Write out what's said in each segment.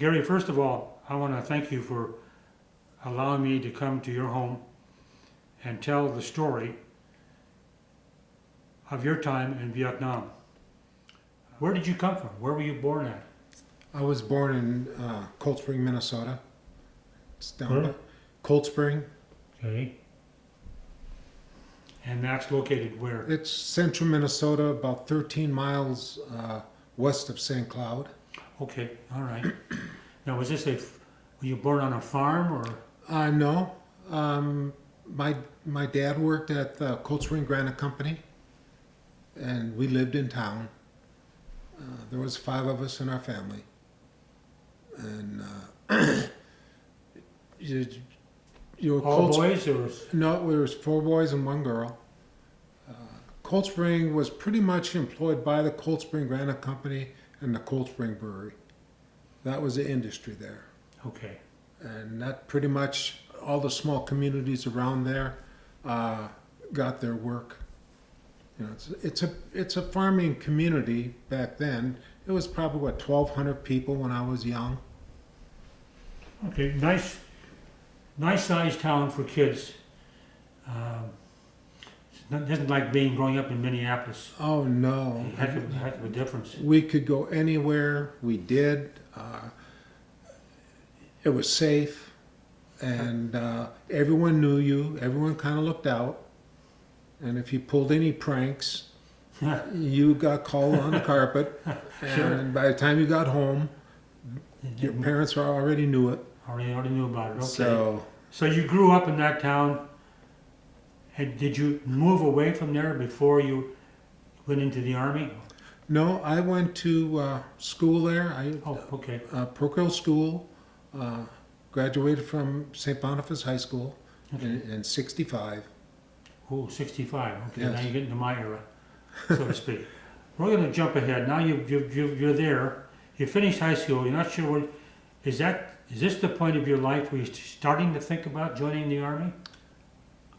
Gary, first of all, I want to thank you for allowing me to come to your home and tell the story of your time in Vietnam. Where did you come from? Where were you born at? I was born in Cold Spring, Minnesota. It's down Where? by Cold Spring. Okay. And that's located where? It's central Minnesota, about 13 miles west of St. Cloud. Okay, all right. Now, were you born on a farm or? No. My dad worked at the Cold Spring Granite Company, and we lived in town. There was 5 of us in our family. And you were All boys or? No, there was 4 boys and 1 girl. Cold Spring was pretty much employed by the Cold Spring Granite Company and the Cold Spring Brewery. That was the industry there. Okay. And that pretty much all the small communities around there got their work. You know, it's a farming community back then. It was probably 1,200 people when I was young. Okay, nice sized town for kids. It isn't like growing up in Minneapolis. Oh no, Heck of a difference. we could go anywhere. We did. It was safe, and everyone knew you. Everyone kind of looked out. And if you pulled any pranks, you got called on the carpet. Sure. And by the time you got home, your parents already knew it. Already knew about it. Okay. So you grew up in that town, and did you move away from there before you went into the Army? no, I went to school there. Oh, okay. Parochial school. Graduated from St. Boniface High School in '65. Oh, 65. Okay, Yes. now you're getting to my era, so to speak. We're going to jump ahead. Now you're there. You finished high school. You're not sure what is this the point of your life where you're starting to think about joining the Army?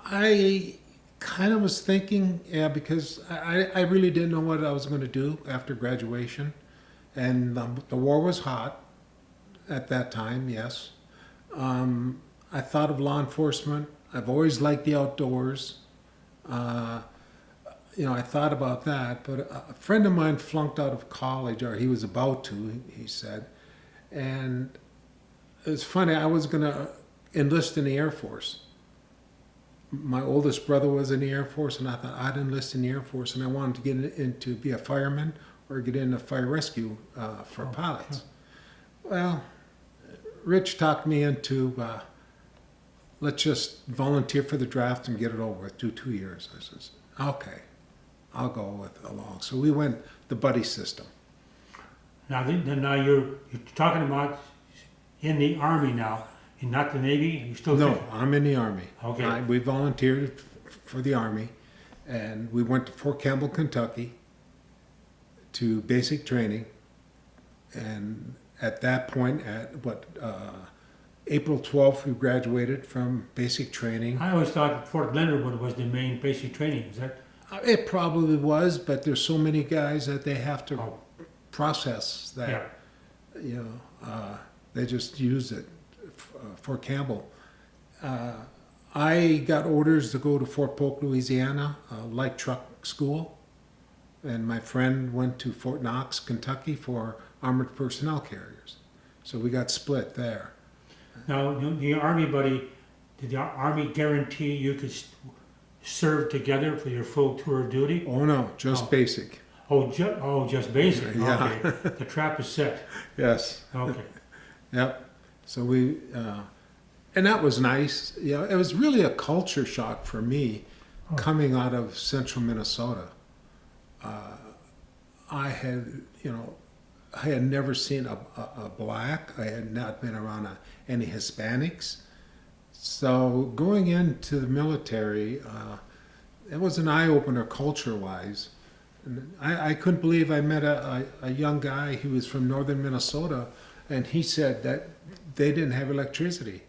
I kind of was thinking, yeah, because I really didn't know what I was going to do after graduation. And the war was hot at that time, yes. I thought of law enforcement. I've always liked the outdoors. I thought about that. But a friend of mine flunked out of college, or he was about to, he said. And it was funny, I was going to enlist in the Air Force. My oldest brother was in the Air Force, and I thought I'd enlist in the Air Force, and I wanted to get into be a fireman or get into fire rescue for pilots. Sure. Well, Rich talked me into let's just volunteer for the draft and get it over with, do 2 years. I says, okay, I'll go with along. So we went the buddy system. Now you're talking about in the Army now. You're not the Navy? You still No, I'm in the Army. Okay. We volunteered for the Army, and we went to Fort Campbell, Kentucky, to basic training. And at that point, April 12th, we graduated from basic training. I always thought Fort Leonard was the main basic training. Is that? It probably was, but there's so many guys that they have to process that. Yeah. They just use it. Fort Campbell. I got orders to go to Fort Polk, Louisiana, light truck school, and my friend went to Fort Knox, Kentucky for armored personnel carriers. So we got split there. Now, the Army, buddy, did the Army guarantee you could serve together for your full tour of duty? Oh no, just basic. Just basic. Yeah. Okay. The trap is set. Yes. Okay. Yep. So we, and that was nice. It was really a culture shock for me coming out of central Minnesota. I had never seen a black. I had not been around any Hispanics. So going into the military, it was an eye-opener culture-wise. And I couldn't believe I met a young guy who was from northern Minnesota, and he said that they didn't have electricity.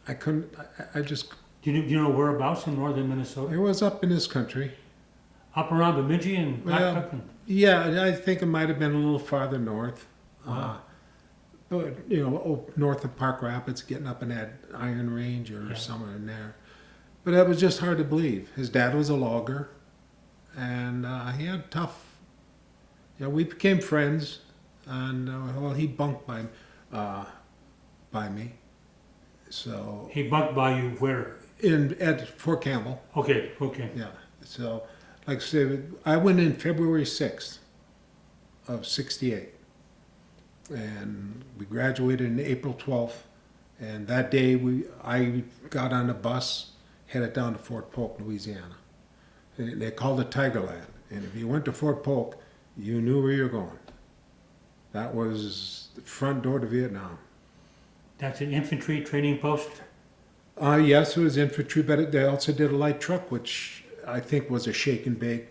I just... Do you know whereabouts in northern Minnesota? It was up in this country. Up around Bemidji and Blackfoot? Yeah, I think it might have been a little farther north. Wow. North of Park Rapids, getting up in that Iron Range or Yeah. somewhere in there. But that was just hard to believe. His dad was a logger, and he had tough. We became friends, and he bunked by me. So He bunked by you where? at Fort Campbell. Okay. Yeah. So, like I said, I went in February 6th of '68, and we graduated in April 12th. And that day, I got on a bus, headed down to Fort Polk, Louisiana. They called it Tigerland, and if you went to Fort Polk, you knew where you were going. That was the front door to Vietnam. That's an infantry training post? Yes, it was infantry, but they also did a light truck, which I think was a shake and bake.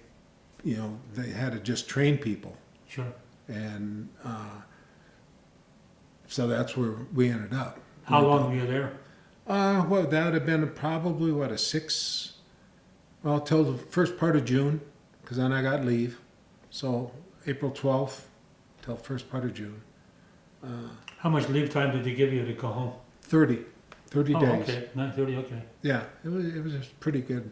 They had to just train people. Sure. And so that's where we ended up. How long were you there? Well, that would have been probably, till the first part of June, because then I got leave. So April 12th till first part of June. How much leave time did they give you to go home? 30 days. Okay, not 30, okay. Yeah, it was just pretty good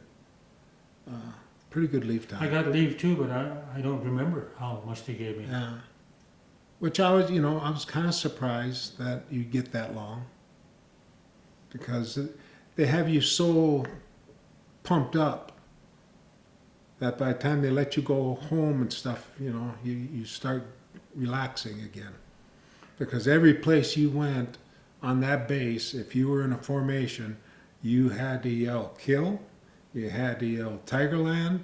leave time. I got leave too, but I don't remember how much they gave me. Yeah. Which I was kind of surprised that you get that long, because they have you so pumped up that by the time they let you go home and stuff, you start relaxing again. Because every place you went on that base, if you were in a formation, you had to yell kill, you had to yell Tigerland,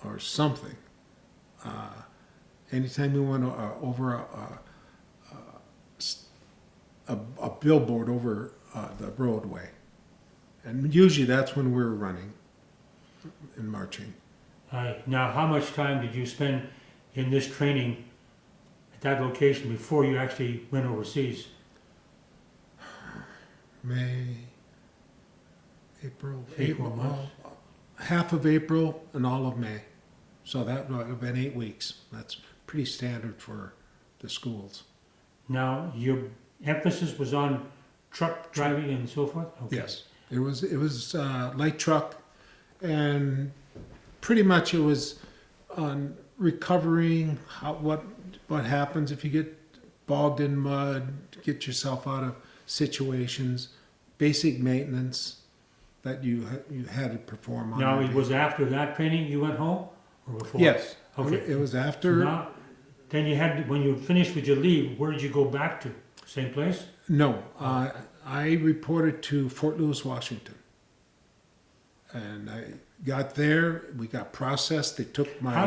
or something. Anytime you went over a billboard over the roadway. And usually that's when we're running and marching. All right. Now, how much time did you spend in this training at that location before you actually went overseas? April, months. half of April and all of May. So that would have been 8 weeks. That's pretty standard for the schools. Now, your emphasis was on truck driving and so forth? Okay. Yes, it was light truck, and pretty much it was on recovering what happens if you get bogged in mud, get yourself out of situations, basic maintenance that you had to perform on. Now, it was after that training you went home, or before? Yes. Okay. It was after. Now, then you had, when you finished with your leave, where did you go back to? Same place? No, I reported to Fort Lewis, Washington, and I got there. We got processed. They took my. How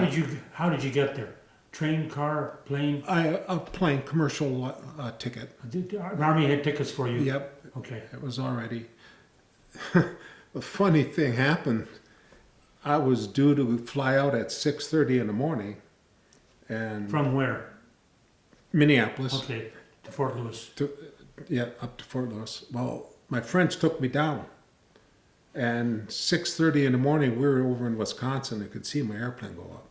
did you get there? Train, car, plane? A plane, commercial ticket. The Army had tickets for you? Yep. Okay. It was already. A funny thing happened. I was due to fly out at 6:30 in the morning, and From where? Minneapolis. Okay, to Fort Lewis. Up to Fort Lewis. Well, my friends took me down, and 6:30 in the morning, we were over in Wisconsin and could see my airplane go up.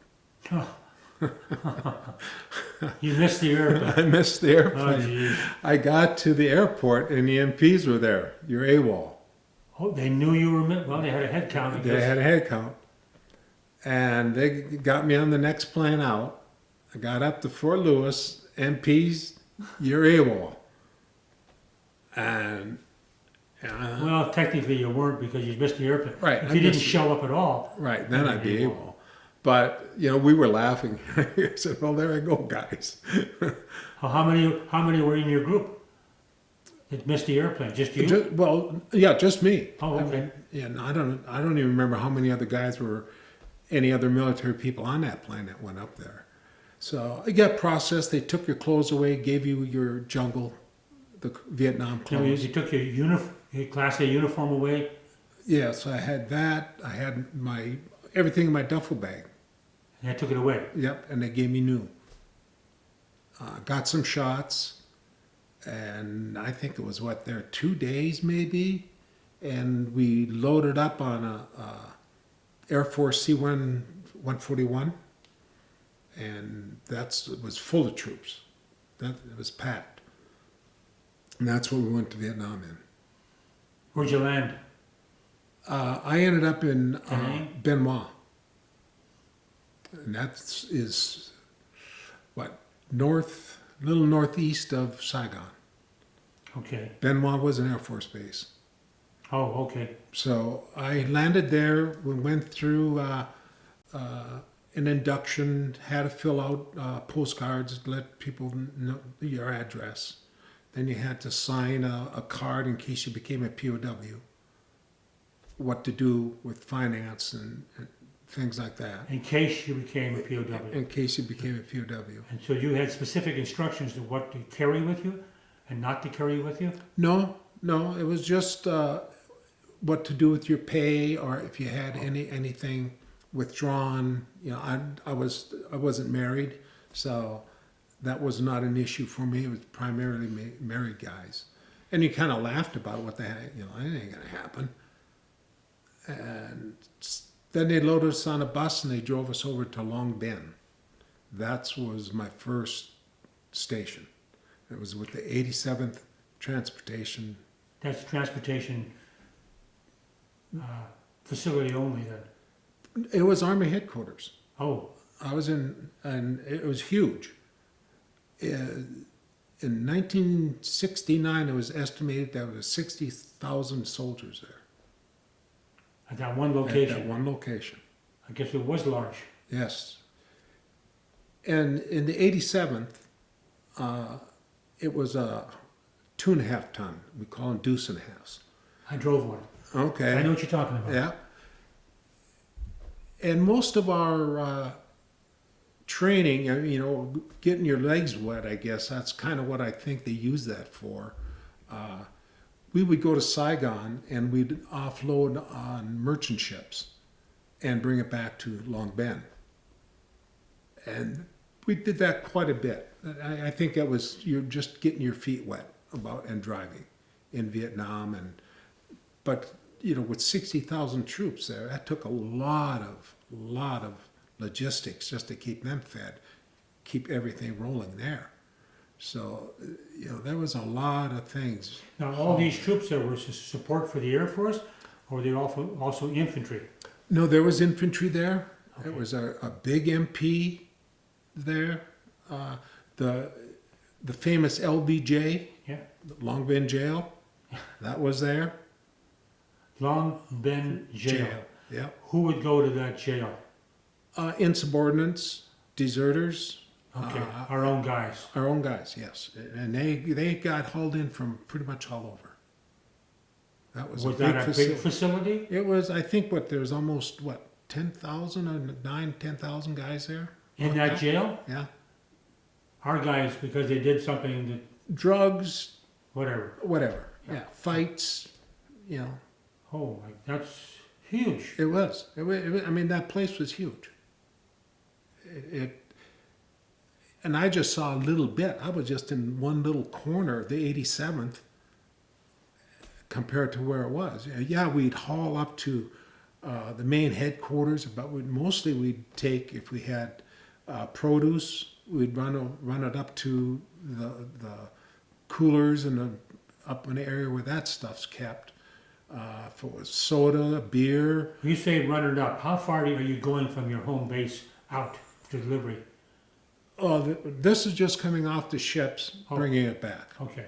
You missed the airplane. I missed the Oh, airplane. geez. I got to the airport and the MPs were there. You're AWOL. Oh, they knew you were, well, they had a head count, I They guess. had a head count. And they got me on the next plane out. I got up to Fort Lewis. MPs, you're AWOL. And Well, technically you weren't because you missed the airplane. Right, If I you didn't missed- show up at all. right, then I'd be AWOL. AWOL. But we were laughing. I said, "Well, there I go, guys." How many were in your group that missed the airplane? Just you? Just me. Oh, okay. I don't even remember how many other guys were, any other military people on that plane that went up there. So it got processed. They took your clothes away, gave you your jungle, the Vietnam No, clothes. you took your Class A uniform away. Yeah, so I had that. I had everything in my duffel bag. And I took it away. Yep, and they gave me new. Got some shots, and I think it was 2 days maybe, and we loaded up on a Air Force C-141, and it was full of troops. It was packed. And that's what we went to Vietnam in. Where'd you land? I ended up in Da Nang? Bien Hoa. And that is, what, a little northeast of Saigon. Okay. Bien Hoa was an Air Force base. Oh, okay. So I landed there. We went through an induction, had to fill out postcards, let people know your address. Then you had to sign a card in case you became a POW, what to do with finance and things like that, In case you became a POW. in case you became a POW. And so you had specific instructions to what to carry with you and not to carry with you? No, it was just what to do with your pay, or if you had anything withdrawn. You know, I wasn't married, so that was not an issue for me. It was primarily married guys, and you kind of laughed about what the heck, you know, it ain't gonna happen. And then they loaded us on a bus and they drove us over to Long Binh. That was my first station. It was with the 87th Transportation. That's transportation facility only then? It was Army headquarters. Oh, I was in, and it was huge. In 1969, it was estimated there was 60,000 soldiers there. at that one At location. that one location. I guess it was large. Yes. And in the 87th, it was a 2.5 ton. We call them deuce and a halves. I drove one. Okay. I know what you're talking about. Yeah. And most of our training, you know, getting your legs wet, I guess, that's kind of what I think they use that for. We would go to Saigon and we'd offload on merchant ships and bring it back to Long Binh. And we did that quite a bit. I think that was, you're just getting your feet wet and driving in Vietnam. But you know, with 60,000 troops there, that took a lot of logistics just to keep them fed, keep everything rolling there. So, you know, there was a lot of things. Now, all these troops there were support for the Air Force, or were they also infantry? No, there was infantry there. Okay. There was a big MP there. The famous LBJ, Yeah. Long Binh Jail, that was there. Long Binh Jail. Yeah. Who would go to that jail? Insubordinates, deserters. Okay, our own guys. Our own guys, yes. And they got hauled in from pretty much all over. That was Was a big that a facility. big facility? It was, I think, there's almost, 10,000 or 10,000 guys there? In that jail? Yeah. Our guys, because they did something that, Drugs, whatever. whatever. Yeah. Fights, you know. Oh, that's huge. It was. I mean, that place was huge. And I just saw a little bit. I was just in one little corner of the 87th compared to where it was. Yeah, we'd haul up to the main headquarters, but mostly we'd take, if we had produce, we'd run it up to the coolers and up in the area where that stuff's kept. If it was soda, beer. You say run it up. How far are you going from your home base out to delivery? Oh, this is just coming off the ships, bringing it back. Okay,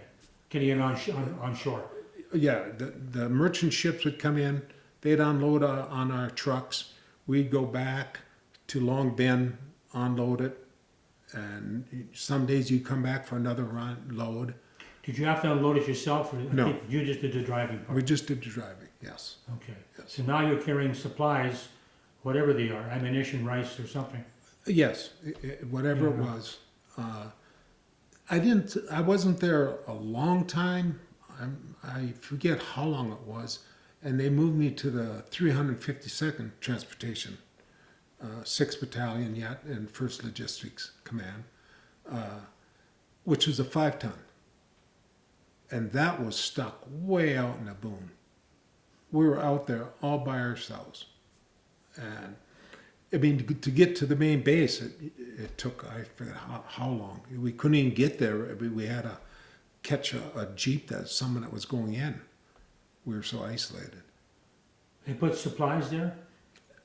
getting it on shore. Yeah, the merchant ships would come in, they'd unload on our trucks. We'd go back to Long Binh, unload it, and some days you'd come back for another load. Did you have to unload it yourself, or No. you just did the driving part? We just did the driving, yes. Okay. Yes. So now you're carrying supplies, whatever they are, ammunition, rice, or something. Yes, whatever it Yeah. was. I wasn't there a long time. I forget how long it was, and they moved me to the 352nd Transportation, 6th Battalion yet, and 1st Logistics Command, which was a 5-ton. And that was stuck way out in the boon. We were out there all by ourselves. And I mean, to get to the main base, it took, I forget how long. We couldn't even get there. We had catch a jeep someone that was going in. We were so isolated. They put supplies there?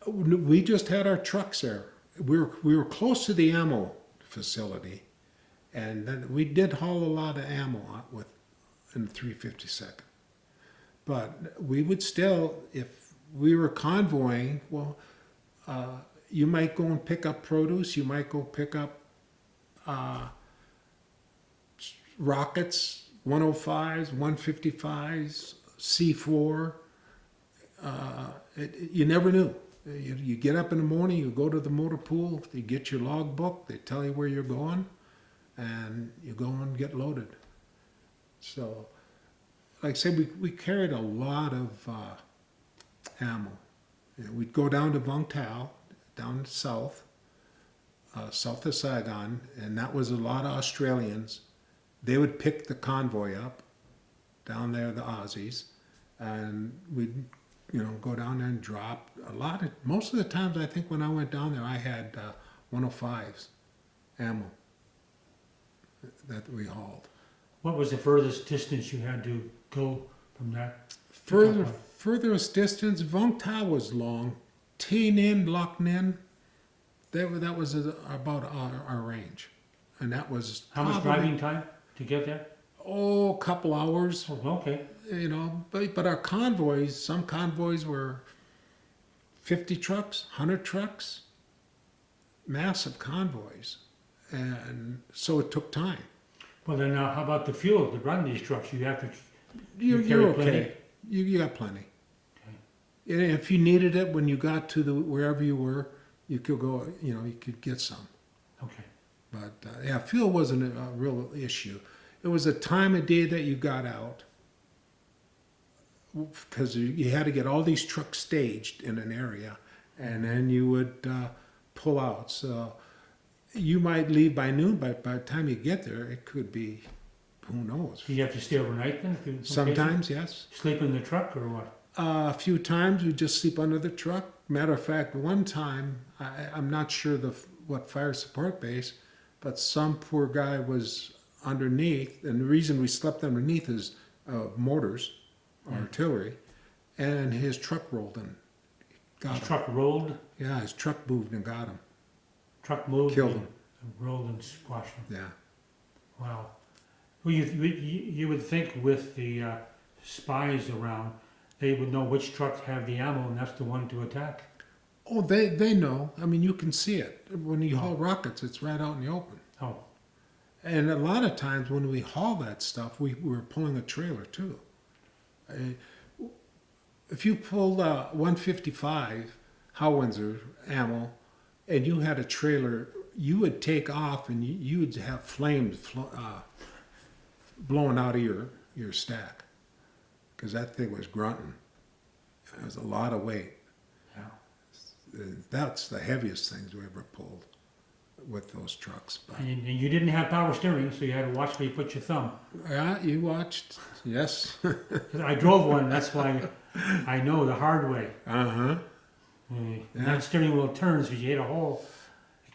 We just had our trucks there. We were close to the ammo facility, and then we did haul a lot of ammo out in the 352nd. But we would still, if we were convoying, well, you might go and pick up produce. You might go pick up rockets, 105s, 155s, C4. You never knew. You get up in the morning, you go to the motor pool, you get your logbook, they tell you where you're going, and you go and get loaded. So, like I said, we carried a lot of ammo. We'd go down to Vung Tau, down south of Saigon, and that was a lot of Australians. They would pick the convoy up down there, the Aussies, and we'd go down there and drop most of the times. I think when I went down there, I had 105s ammo that we hauled. What was the furthest distance you had to go from that? Furthest distance, Vung Tau was long. T Ninh, Loc Ninh, that was about our range, and that was how much driving time to get there? Oh, a couple hours. Oh, okay. But our convoys, some convoys were 50 trucks, 100 trucks, massive convoys, and so it took time. Well, then how about the fuel to run these trucks? You have to. You're okay. Plenty? You got plenty. Okay. And if you needed it when you got to wherever you were, you could go. You could get some. Okay. But fuel wasn't a real issue. It was a time of day that you got out, because you had to get all these trucks staged in an area, and then you would pull out. So you might leave by noon, but by the time you get there, it could be, who knows. Do you have to stay overnight then? Sometimes, yes. Sleep in the truck or what? A few times we just sleep under the truck. Matter of fact, one time, I'm not sure what fire support base, but some poor guy was underneath, and the reason we slept underneath is mortars, artillery, and his truck rolled and got him. His truck rolled? Yeah, his truck moved and got him. Truck moved? Killed him. Rolled and squashed him. Yeah. Wow. Well, you would think with the spies around, they would know which trucks have the ammo, and that's the one to attack. Oh, they know. I mean, you can see it. When you haul rockets, it's right out in the open. Oh. And a lot of times when we haul that stuff, we were pulling a trailer too. If you pulled 155 Howitzer ammo and you had a trailer, you would take off and you would have flames blowing out of your stack, because that thing was grunting. It was a lot of weight. Yeah. That's the heaviest things we ever pulled with those trucks. But And you didn't have power steering, so you had to watch where you put your thumb. yeah, you watched. Yes. 'Cause I drove one, that's why I know the hard way. Uh-huh. And Yeah. that steering wheel turns, if you hit a hole,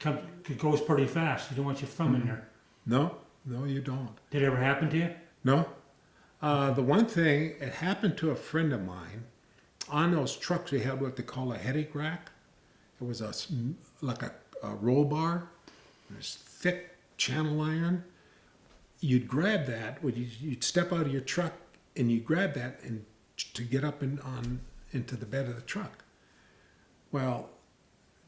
it goes pretty fast. You don't want your thumb in there. No, you don't. Did it ever happen to you? No. The one thing, it happened to a friend of mine. On those trucks, we had what they call a headache rack. It was like a roll bar. It was thick channel iron. You'd grab that, you'd step out of your truck, and you grab that and to get up into the bed of the truck. Well,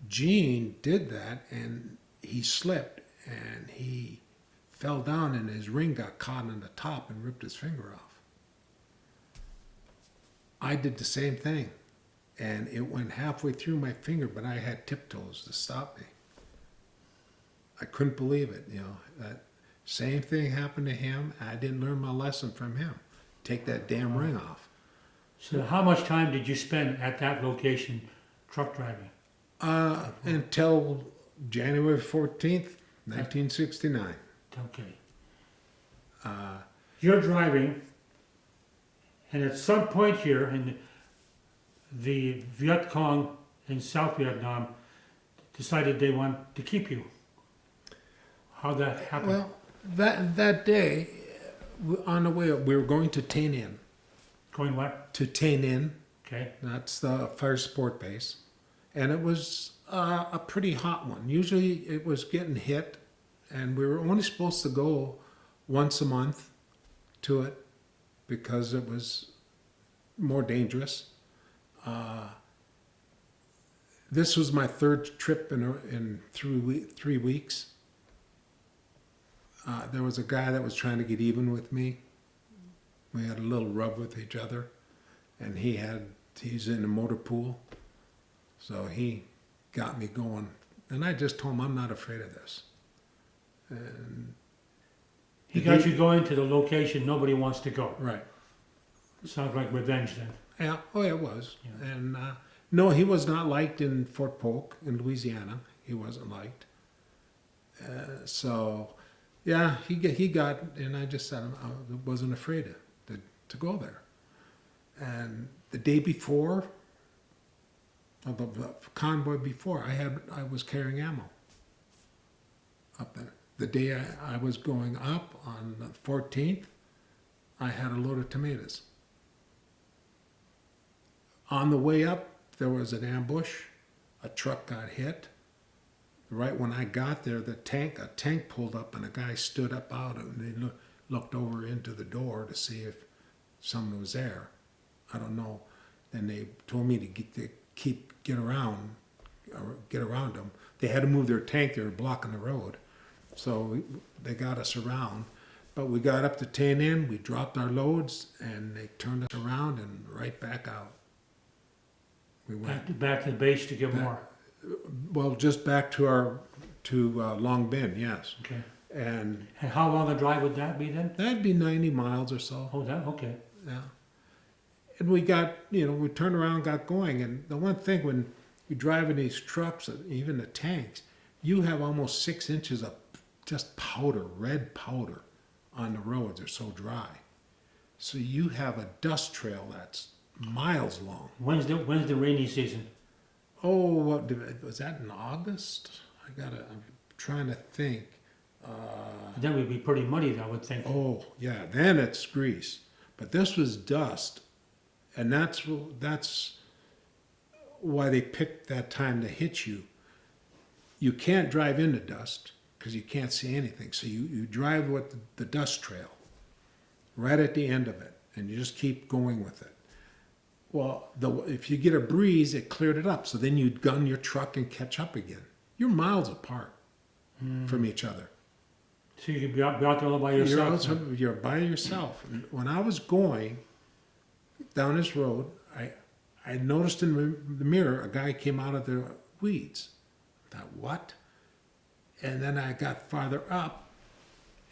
Gene did that, and he slipped, and he fell down, and his ring got caught on the top and ripped his finger off. I did the same thing, and it went halfway through my finger, but I had tiptoes to stop me. I couldn't believe it, that same thing happened to him. I didn't learn my lesson from him. Take that damn ring off. So how much time did you spend at that location truck driving? Until January 14th, 1969. Okay. You're driving, and at some point here, the Viet Cong in South Vietnam decided they want to keep you. How that happened? Well, that day, On the way up, we were going to Tay Ninh. Going what? To Tay Ninh, Okay. that's the fire support base. And it was a pretty hot one. Usually it was getting hit, and we were only supposed to go once a month to it because it was more dangerous. This was my third trip in 3 weeks. There was a guy that was trying to get even with me. We had a little rub with each other, and he's in a motor pool, so he got me going. And I just told him I'm not afraid of this. And He got you going to the location nobody wants to go. right. Sounds like revenge then. Yeah, oh, it was. Yeah. And no, he was not liked in Fort Polk in Louisiana. He wasn't liked. So, yeah, he got, and I just said I wasn't afraid to go there. And the day before, the convoy before, I was carrying ammo up there. The day I was going up on the 14th, I had a load of tomatoes. On the way up, there was an ambush. A truck got hit. Right when I got there, a tank pulled up, and a guy stood up out, and they looked over into the door to see if someone was there. I don't know. Then they told me to get around them. They had to move their tank. They were blocking the road, so they got us around. But we got up to Tay Ninh. We dropped our loads, and they turned us around and right back out. We went Back to the base to get back- more. Well, just back to Long Binh, yes. Okay. And And how long a drive would that be then? that'd be 90 miles or so. Oh, that, okay. Yeah. And we got, we turned around, got going. And the one thing when you drive in these trucks, even the tanks, you have almost 6 inches of just powder, red powder on the roads. They're so dry. So you have a dust trail that's miles long. When's the rainy season? Oh, was that in August? I'm trying to think. That would be pretty muddy, I would think. Oh, yeah, then it's grease. But this was dust, and that's why they picked that time to hit you. You can't drive into dust because you can't see anything. So you drive with the dust trail right at the end of it, and you just keep going with it. Well, if you get a breeze, it cleared it up. So then you'd gun your truck and catch up again. You're miles apart from each other. So you could be out there all by yourself. You're by yourself. And when I was going down this road, I noticed in the mirror a guy came out of the weeds. I thought, what? And then I got farther up,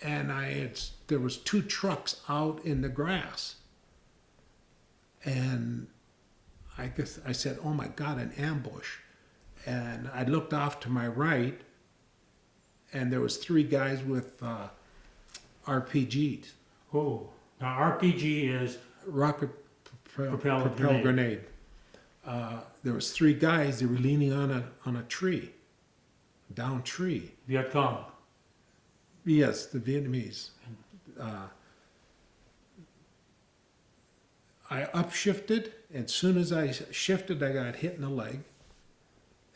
and there was 2 trucks out in the grass. And I said, oh my God, an ambush. And I looked off to my right, and there was 3 guys with RPGs. Oh, now RPG is Rocket Propelled propelled grenade. grenade. There was 3 guys, they were leaning on a tree, a down tree. Viet Cong. Yes, the Vietnamese. I upshifted, and as soon as I shifted, I got hit in the leg.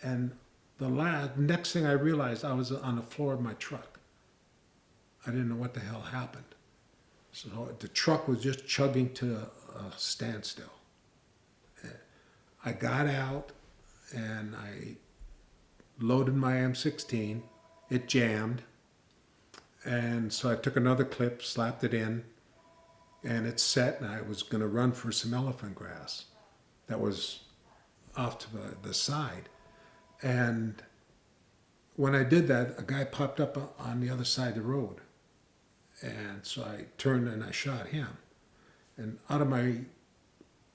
And the next thing I realized, I was on the floor of my truck. I didn't know what the hell happened. So the truck was just chugging to a standstill. I got out, and I loaded my M16. It jammed. And so I took another clip, slapped it in, and it set, and I was going to run for some elephant grass that was off to the side. And when I did that, a guy popped up on the other side of the road. And so I turned and I shot him. And out of my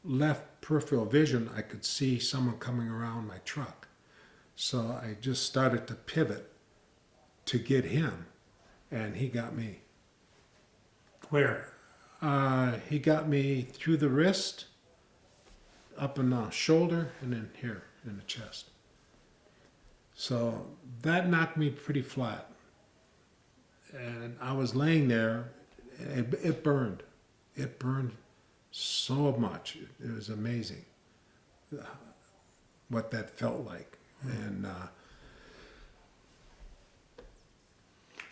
left peripheral vision, I could see someone coming around my truck. So I just started to pivot to get him, and he got me. Where? He got me through the wrist, up in the shoulder, and then here in the chest. So that knocked me pretty flat. And I was laying there, It burned. It burned so much. It was amazing what that felt like. And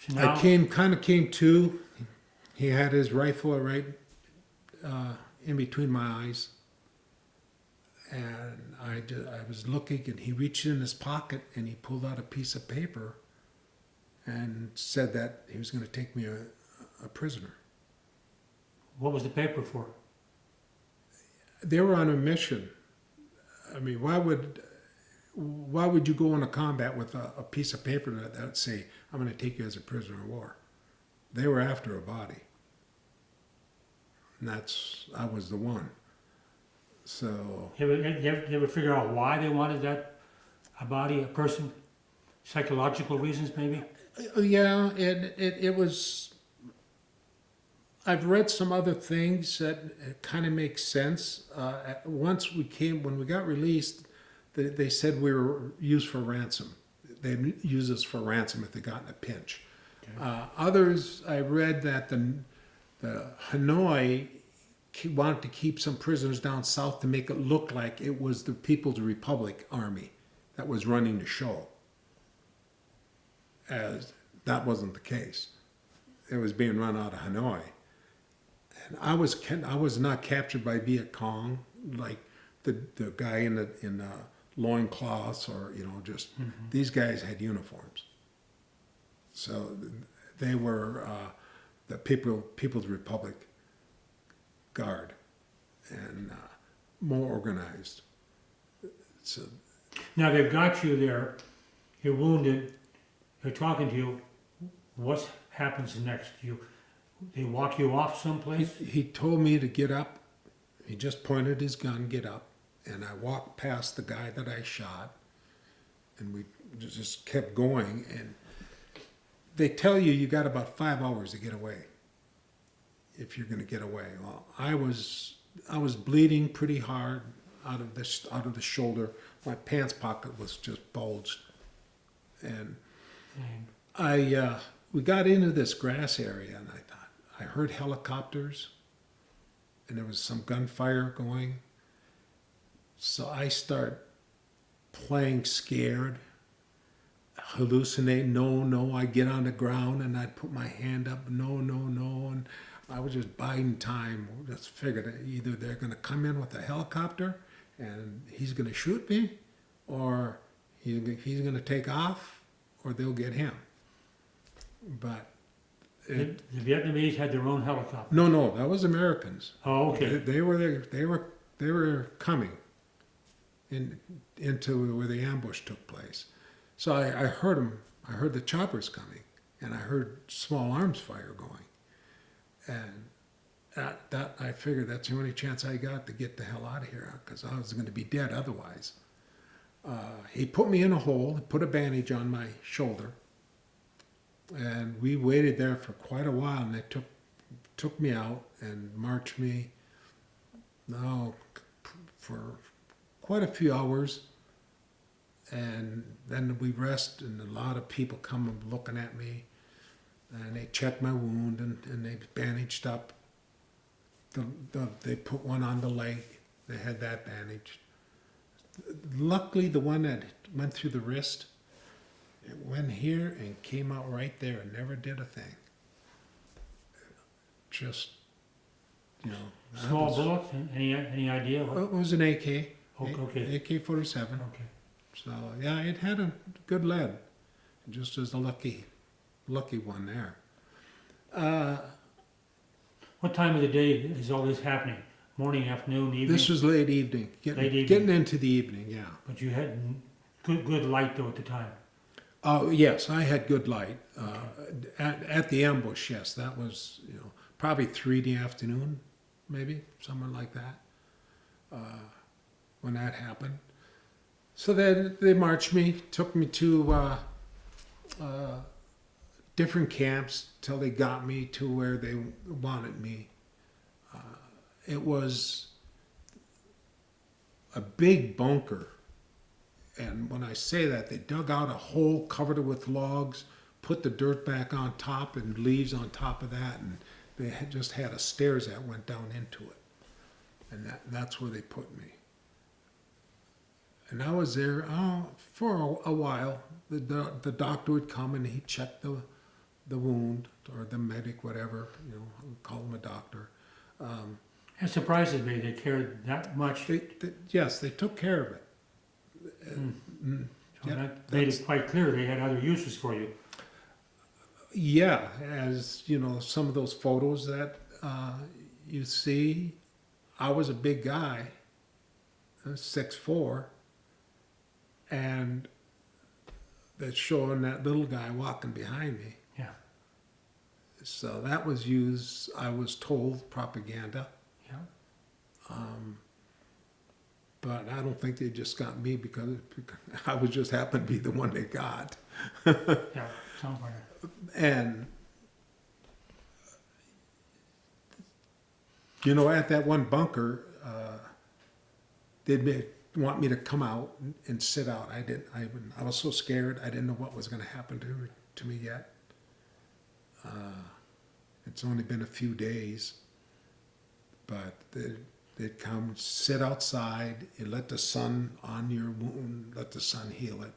So now, I kind of came to. He had his rifle right in between my eyes, and I was looking, and he reached in his pocket and he pulled out a piece of paper, and said that he was going to take me a prisoner. what was the paper for? They were on a mission. I mean, why would you go into combat with a piece of paper that would say, "I'm going to take you as a prisoner of war"? They were after a body. And I was the one. So, You ever figure out why they wanted that, a body, a person? Psychological reasons, maybe? yeah, it was, I've read some other things that kind of make sense. When we got released, they said we were used for ransom. They'd use us for ransom if they got in a pinch. Okay. Others, I read that the Hanoi wanted to keep some prisoners down south to make it look like it was the People's Republic Army that was running the show. As that wasn't the case. It was being run out of Hanoi. And I was not captured by Viet Cong like the guy in the loincloths, or just these guys had uniforms. So they were the People's Republic Guard, and more organized. So Now they've got you there, you're wounded, they're talking to you, what happens next? They walk you off someplace? he told me to get up. He just pointed his gun, "Get up," and I walked past the guy that I shot, and we just kept going. And they tell you got about 5 hours to get away, if you're going to get away. Well, I was bleeding pretty hard out of the shoulder. My pants pocket was just bulged, and we got into this grass area, and I heard helicopters, and there was some gunfire going. So I start playing scared, hallucinate. No. I get on the ground and I'd put my hand up. No. And I was just biding time. Just figured that either they're going to come in with a helicopter and he's going to shoot me, or he's going to take off, or they'll get him. But The Vietnamese had their own helicopter. no, that was Americans. Oh, okay. They were there. They were coming into where the ambush took place. So I heard them. I heard the choppers coming, and I heard small arms fire going. And that I figured that's the only chance I got to get the hell out of here, because I was going to be dead otherwise. He put me in a hole, put a bandage on my shoulder, and we waited there for quite a while, and they took me out and marched me for quite a few hours. And then we rest, and a lot of people come looking at me, and they checked my wound, and they bandaged up. They put one on the leg. They had that bandaged. Luckily, the one that went through the wrist, it went here and came out right there and never did a thing. Just, that Small was- bullets? Any idea? It was an AK. Okay. AK-47. Okay. So yeah, it had a good lead, just as a lucky one there. What time of the day is all this happening? Morning, afternoon, evening? This was late evening, Late evening. getting into the evening. Yeah. But you had good light though at the time. Oh yes, I had good light at the ambush. Yes, that was probably 3 in the afternoon, maybe something like that. When that happened. So then they marched me, took me to different camps till they got me to where they wanted me. It was a big bunker. And when I say that, they dug out a hole, covered it with logs, put the dirt back on top and leaves on top of that. And they had just had a stairs that went down into it, and that's where they put me. And I was there for a while. The doctor would come and he'd check the wound, or the medic, whatever, you know, we call him a doctor. It surprises me they cared that much. Yes, they took care of it. So Yeah, that made it quite clear they had other uses for you. Yeah, as you know, some of those photos that you see, I was a big guy, 6'4", and that's showing that little guy walking behind me. Yeah, So that was used, I was told, propaganda. yeah. But I don't think they just got me because I was just happened to be the one they got. Yeah, sounds like it. And, you know, at that one bunker, they'd want me to come out and sit out. I was so scared, I didn't know what was going to happen to me yet. It's only been a few days, but they'd come, sit outside, and let the sun on your wound, let the sun heal it.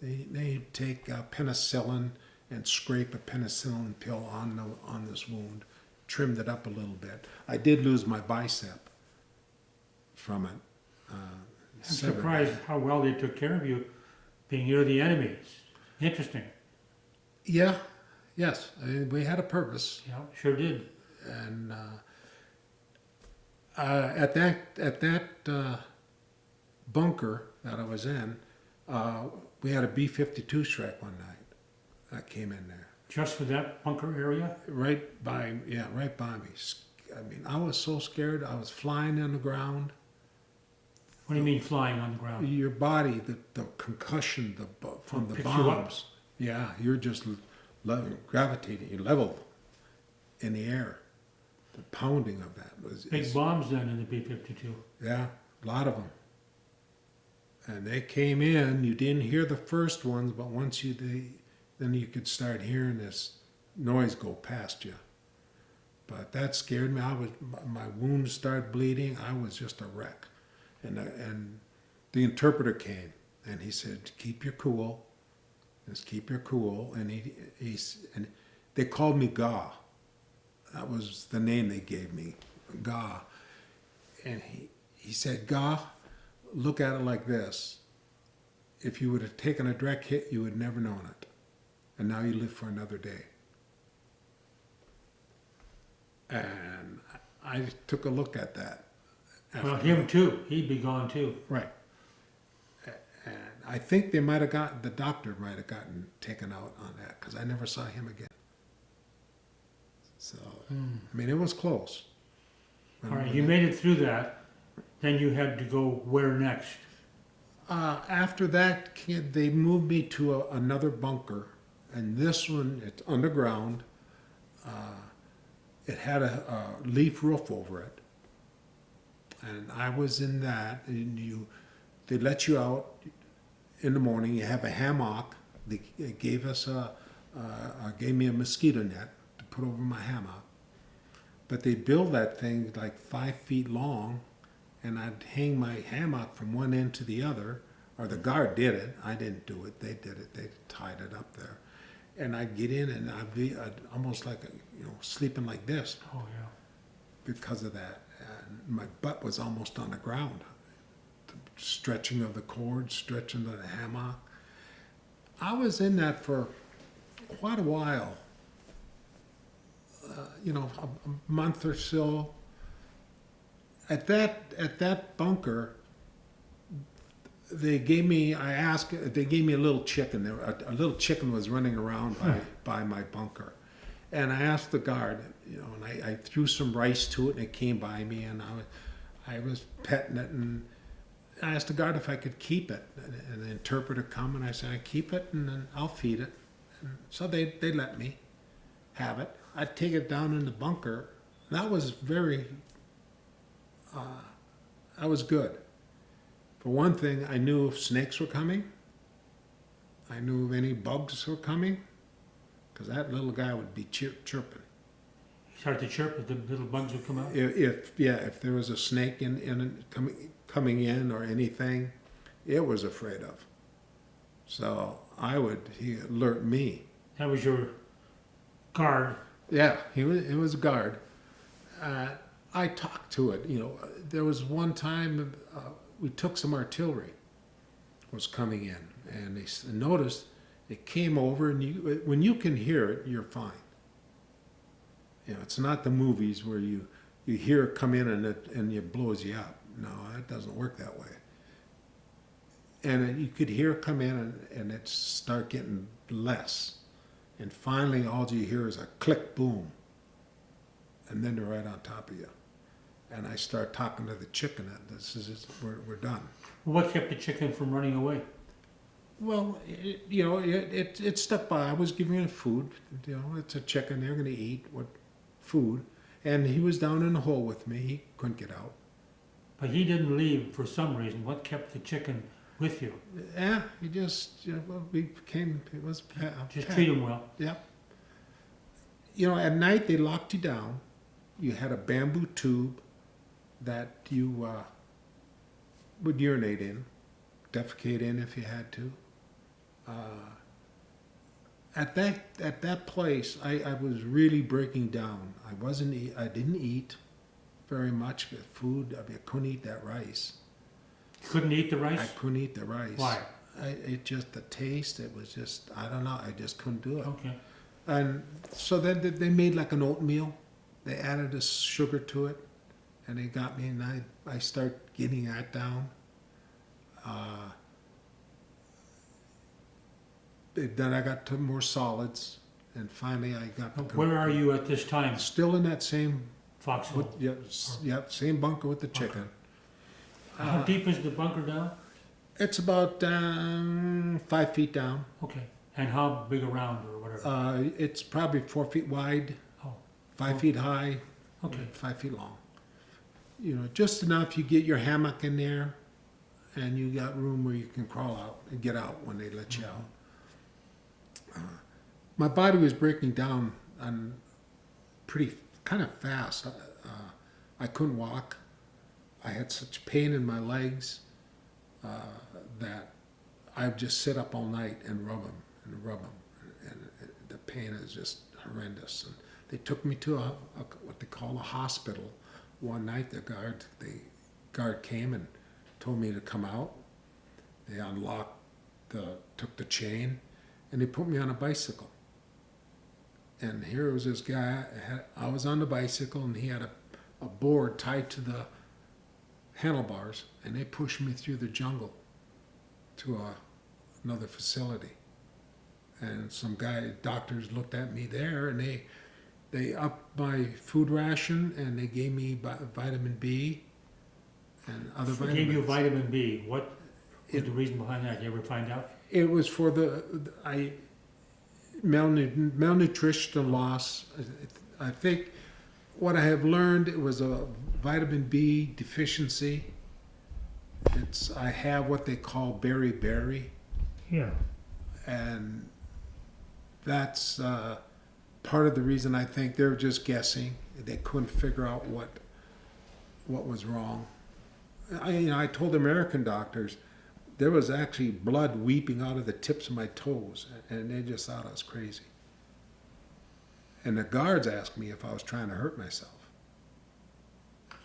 They'd take penicillin and scrape a penicillin pill on this wound, trimmed it up a little bit. I did lose my bicep from it. I'm surprised how well they took care of you, being you're the enemy. It's interesting. Yeah, yes, we had a purpose. Yeah, sure did. And at that bunker that I was in, we had a B-52 strike one night that came in there. Just for that bunker area? Right by me. I mean, I was so scared. I was flying on the ground. What do you mean flying on the ground? Your body, the concussion from the Picks you up. bombs. Yeah, you're just gravitating. You're level in the air. The pounding of that was Big bombs then in the B-52. Yeah, a lot of them. And they came in. You didn't hear the first ones, but once then you could start hearing this noise go past you. But that scared me. My wounds started bleeding. I was just a wreck. And the interpreter came and he said, "Keep your cool. Just keep your cool." And and they called me Ga. That was the name they gave me, Ga. And he said, "Ga, look at it like this. If you would have taken a direct hit, you would never known it. And now you live for another day." And I took a look at that. Well, him too. He'd be gone too. Right. And I think the doctor might have gotten taken out on that because I never saw him again. So, I mean, it was close. All right, you made it through that. Then you had to go where next? After that, they moved me to another bunker, and this one, it's underground. It had a leaf roof over it, and I was in that. And they let you out in the morning. You have a hammock. They gave me a mosquito net to put over my hammock, but they built that thing like 5 feet long, and I'd hang my hammock from one end to the other, or the guard did it. I didn't do it. They did it. They tied it up there. And I'd get in and I'd be almost like, sleeping like this Oh, yeah. because of that. And my butt was almost on the ground. The stretching of the cord, stretching of the hammock. I was in that for quite a while. A month or so. At that bunker, they gave me a little chicken. A little chicken was running around by my bunker. And I asked the guard, and I threw some rice to it, and it came by me, and I was petting it, and I asked the guard if I could keep it. And the interpreter come, and I said, "I keep it, and then I'll feed it." And so they let me have it. I'd take it down in the bunker. That was that was good. For one thing, I knew if snakes were coming. I knew if any bugs were coming, because that little guy would be chirping. Start to chirp, the little bugs would come out? If there was a snake coming in or anything, it was afraid of. So he alert me. That was your guard. Yeah, it was a guard. I talked to it. There was one time we took some artillery was coming in, and they noticed it came over, and when you can hear it, you're fine. It's not the movies where you hear it come in and it blows you up. No, it doesn't work that way. And you could hear it come in and it start getting less. And finally, all you hear is a click, boom. And then they're right on top of you. And I start talking to the chicken, and we're done. What kept the chicken from running away? Well, it stuck by. I was giving it food. It's a chicken. They're going to eat what food. And he was down in the hole with me. He couldn't get out. But he didn't leave for some reason. What kept the chicken with you? Yeah, he just, we became, it was Just treat him well. Yep. At night they locked you down. You had a bamboo tube that you would urinate in, defecate in if you had to. At that place, I was really breaking down. I didn't eat very much food. I couldn't eat that rice. You couldn't eat the rice? I couldn't eat the rice. Why? The taste, it was just, I don't know, I just couldn't do it. Okay. And so then they made like an oatmeal. They added a sugar to it, and they got me, and I start getting that down. Then I got to more solids, and finally I got. Where are you at this time? Still in that same foxhole. Yep, same bunker with the chicken. How deep is the bunker down? It's about 5 feet down. Okay. And how big around or whatever? It's probably 4 feet wide, Oh. 5 feet high, Okay. 5 feet long. Just enough you get your hammock in there, and you got room where you can crawl out and get out when they let you out. My body was breaking down on pretty kind of fast. I couldn't walk. I had such pain in my legs that I would just sit up all night and rub them and rub them, and the pain is just horrendous. And they took me to what they call a hospital. One night, the guard came and told me to come out. They unlocked took the chain, and they put me on a bicycle. And here was this guy. I was on the bicycle, and he had a board tied to the handlebars, and they pushed me through the jungle to another facility. And some doctors looked at me there, and they upped my food ration, and they gave me vitamin B and other vitamins. They gave you vitamin B. What was the reason behind that? Did you ever find out? It was for malnutrition loss. I think what I have learned, it was a vitamin B deficiency. I have what they call beriberi. Yeah. And that's part of the reason I think they're just guessing. They couldn't figure out what was wrong. I told American doctors there was actually blood weeping out of the tips of my toes, and they just thought I was crazy. And the guards asked me if I was trying to hurt myself.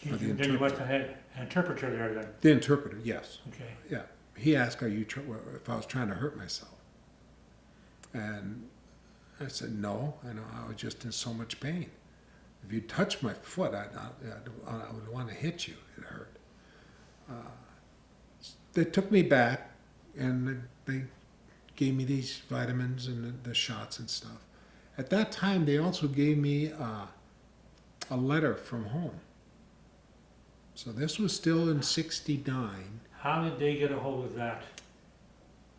Then you must have had an interpreter there then. The interpreter, yes. Okay. Yeah. He asked, if I was trying to hurt myself. And I said, no, I was just in so much pain. If you touched my foot, I would want to hit you. It hurt. They took me back, and they gave me these vitamins and the shots and stuff. At that time, they also gave me a letter from home. So this was still in '69. How did they get a hold of that?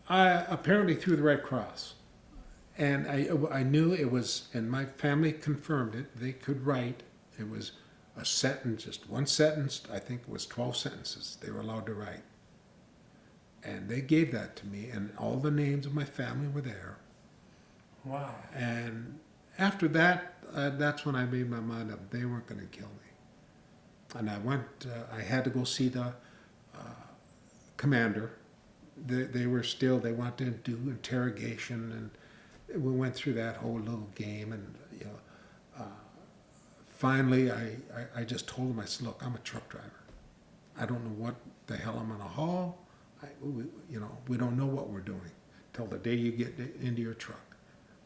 Apparently through the Red Cross. And I knew it was, and my family confirmed it, they could write. It was a sentence, just one sentence. I think it was 12 sentences they were allowed to write. And they gave that to me, and all the names of my family were there. Wow. And after that, that's when I made my mind up. They weren't going to kill me. And I had to go see the commander. They wanted to do interrogation, and we went through that whole little game. And, finally, I just told him, I said, look, I'm a truck driver. I don't know what the hell I'm going to haul. We don't know what we're doing till the day you get into your truck.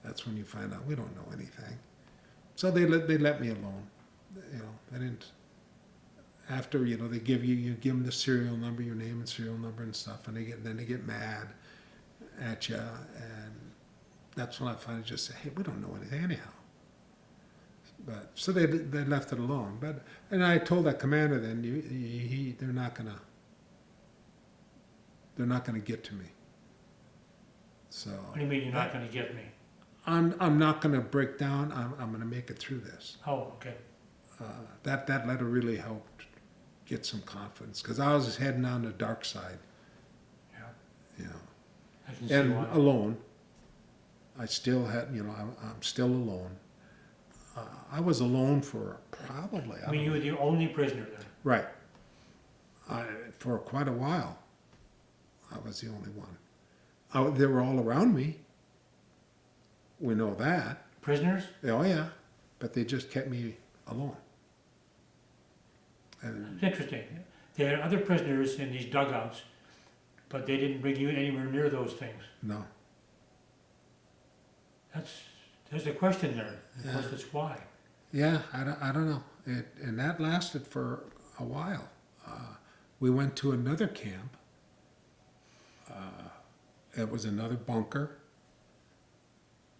That's when you find out we don't know anything. So they let me alone. They didn't. After they give you give them the serial number, your name and serial number and stuff, and then they get mad at you, and that's when I finally just say, hey, we don't know anything anyhow. But so they left it alone. And I told that commander then they're not gonna get to me. So What do you mean you're not going to get me? I'm not gonna break down. I'm gonna make it through this. Oh, okay. That letter really helped get some confidence because I was heading on the dark side. Yeah. I can see And why. alone. I still had, I'm still alone. I was alone for probably. I mean, you were the only prisoner there. Right. For quite a while, I was the only one. They were all around me. We know that. Prisoners? Oh yeah, but they just kept me alone. And It's interesting. They had other prisoners in these dugouts, but they didn't bring you anywhere near those things. no, There's a question there. Of course, Yeah. it's why. yeah, I don't know. And that lasted for a while. We went to another camp. It was another bunker.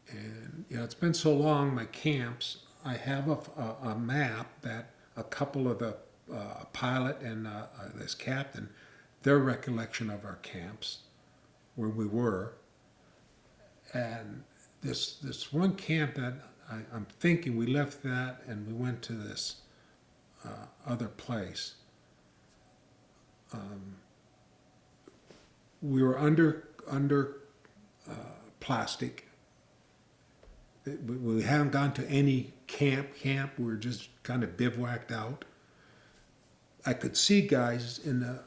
And it's been so long, my camps, I have a map that a couple of the pilot and this captain, their recollection of our camps, where we were. And this one camp that I'm thinking we left that and we went to this other place. We were under plastic. We haven't gone to any camp. We were just kind of bivouacked out. I could see guys in the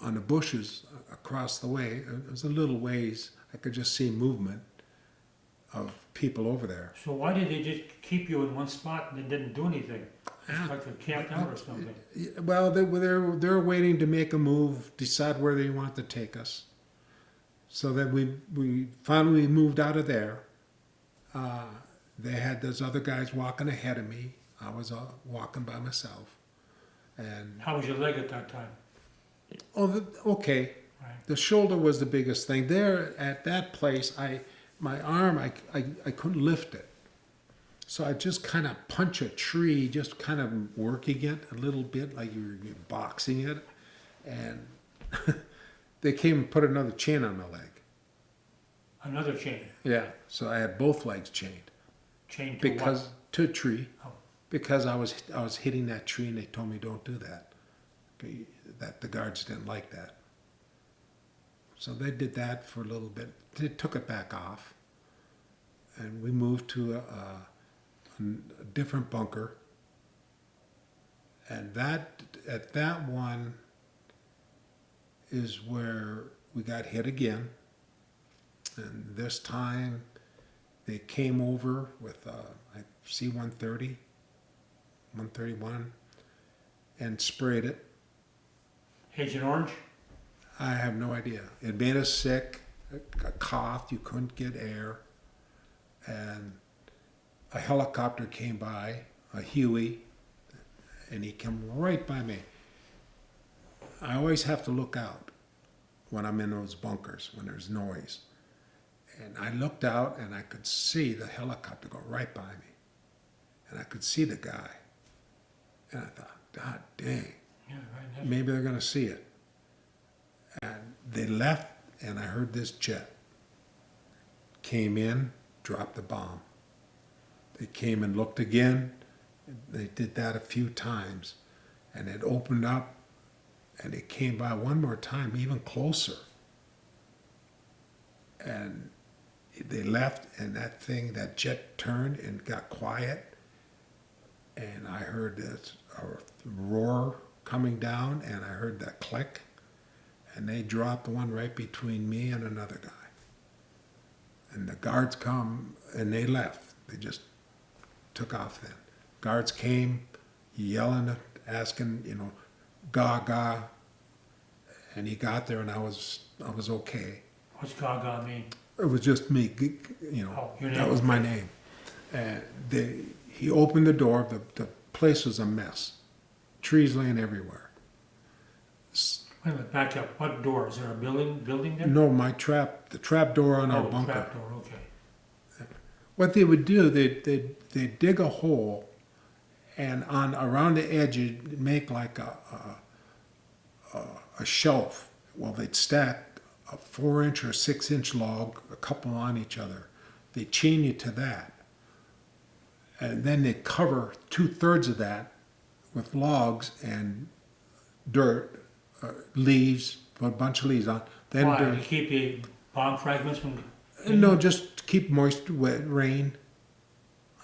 on the bushes across the way. It was a little ways. I could just see movement of people over there. So why did they just keep you in one spot and they didn't do anything? Yeah. It's like they camped out or something. Well, they're waiting to make a move, decide where they want to take us. So then we finally moved out of there. They had those other guys walking ahead of me. I was walking by myself. And How was your leg at that time? okay, Right. the shoulder was the biggest thing. There at that place, my arm, I couldn't lift it. So I just kind of punch a tree, just kind of working it a little bit, like you're boxing it. And they came and put another chain on my leg. Another chain. Yeah, so I had both legs chained Chain to because what? to a tree. Oh. Because I was hitting that tree, and they told me don't do that. That the guards didn't like that. So they did that for a little bit. They took it back off, and we moved to a different bunker. And that one is where we got hit again. And this time, they came over with a C-130. 131 and sprayed it. Agent Orange? I have no idea. It made us sick, a cough, you couldn't get air. And a helicopter came by, a Huey, and he came right by me. I always have to look out when I'm in those bunkers, when there's noise. And I looked out and I could see the helicopter go right by me. And I could see the guy. And I thought, God dang, Yeah, right. maybe they're going to see it. And they left, and I heard this jet. Came in, dropped the bomb. They came and looked again. They did that a few times. And it opened up, and it came by one more time, even closer. And they left, and that jet turned and got quiet, and I heard this roar coming down, and I heard that click, and they dropped one right between me and another guy. And the guards come, and they left. They just took off then. Guards came, yelling, asking, Gaga, and he got there, and I was okay. What's Gaga mean? It was just me, Oh, your name. that was my name. And he opened the door. The place was a mess. Trees laying everywhere. Wait a minute, back up. What door? Is there a building there? No, the trap door on our bunker. Trap door, okay. What they would do, they dig a hole, and around the edge you'd make like a shelf. Well, they'd stack a 4-inch or 6-inch log, a couple on each other. They chain you to that, and then they cover 2/3 of that with logs and dirt, leaves, put a bunch of leaves on. Then Why? dirt. To keep the bomb fragments from... No, just to keep moist, wet, rain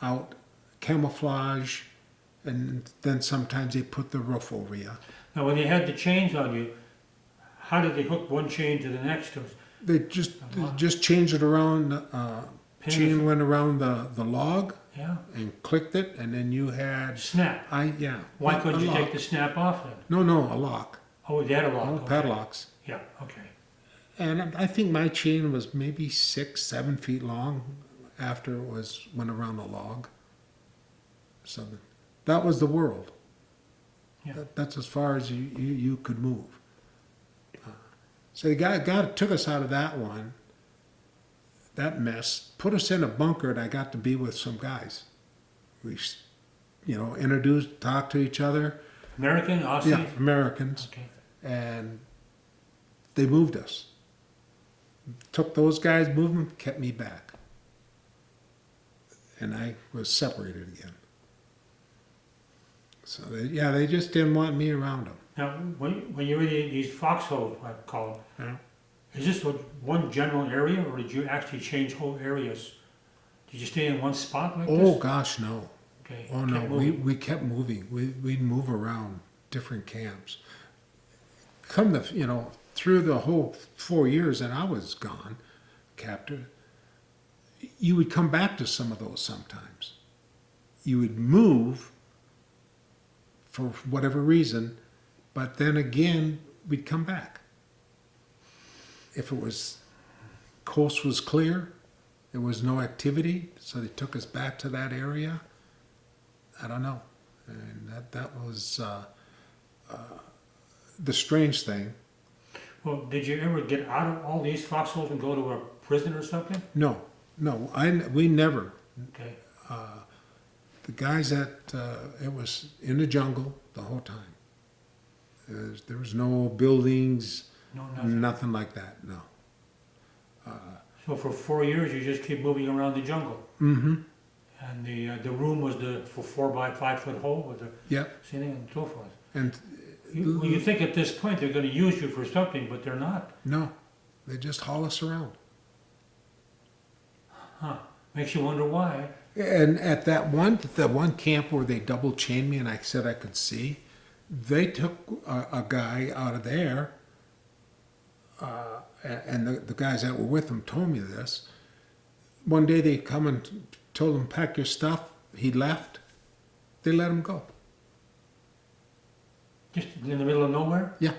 out, camouflage, and then sometimes they put the roof over you. Now, when they had the chains on you, how did they hook one chain to the next? They just changed it around. Chain went around the log Yeah. and clicked it, and then you had Snap. Why couldn't a you lock. take the snap off then? No, a lock. Oh, they had a lock. No okay. padlocks. Yeah, okay. And I think my chain was maybe 6-7 feet long after it went around the log. So that was the world. Yeah. That's as far as you could move. So the guy took us out of that mess, put us in a bunker, and I got to be with some guys. We, introduced, talked to each other. American, Aussie? Yeah, Americans. Okay. And they moved us. Took those guys, moved them, kept me back. And I was separated again. So they just didn't want me around them. Now, when you were in these foxholes, I call them, is this one general area, or did you actually change whole areas? Did you stay in one spot like this? Oh gosh, no. Okay. Oh no, kept moving. we kept moving. We'd move around different camps. Through the whole 4 years that I was gone, captive, you would come back to some of those sometimes. You would move for whatever reason, but then again, we'd come back. If it was, coast was clear, there was no activity, so they took us back to that area. I don't know. And that was the strange thing. Well, did you ever get out of all these foxholes and go to a prison or something? No, we never. Okay. The guys it was in the jungle the whole time. There was no buildings, No, nothing. nothing like that, no. So for 4 years, you just keep moving around the jungle? Mm-hmm. And the room was the 4 by 5 foot hole with the Yep. ceiling and so forth. And You think at this point they're going to use you for something, but they're not. no, they just haul us around. Huh. Makes you wonder why. And at that one camp where they double chained me and I said I could see, they took a guy out of there, and the guys that were with him told me this. One day they come and told him, pack your stuff. He left. They let him go. Just in the middle of nowhere? Yeah,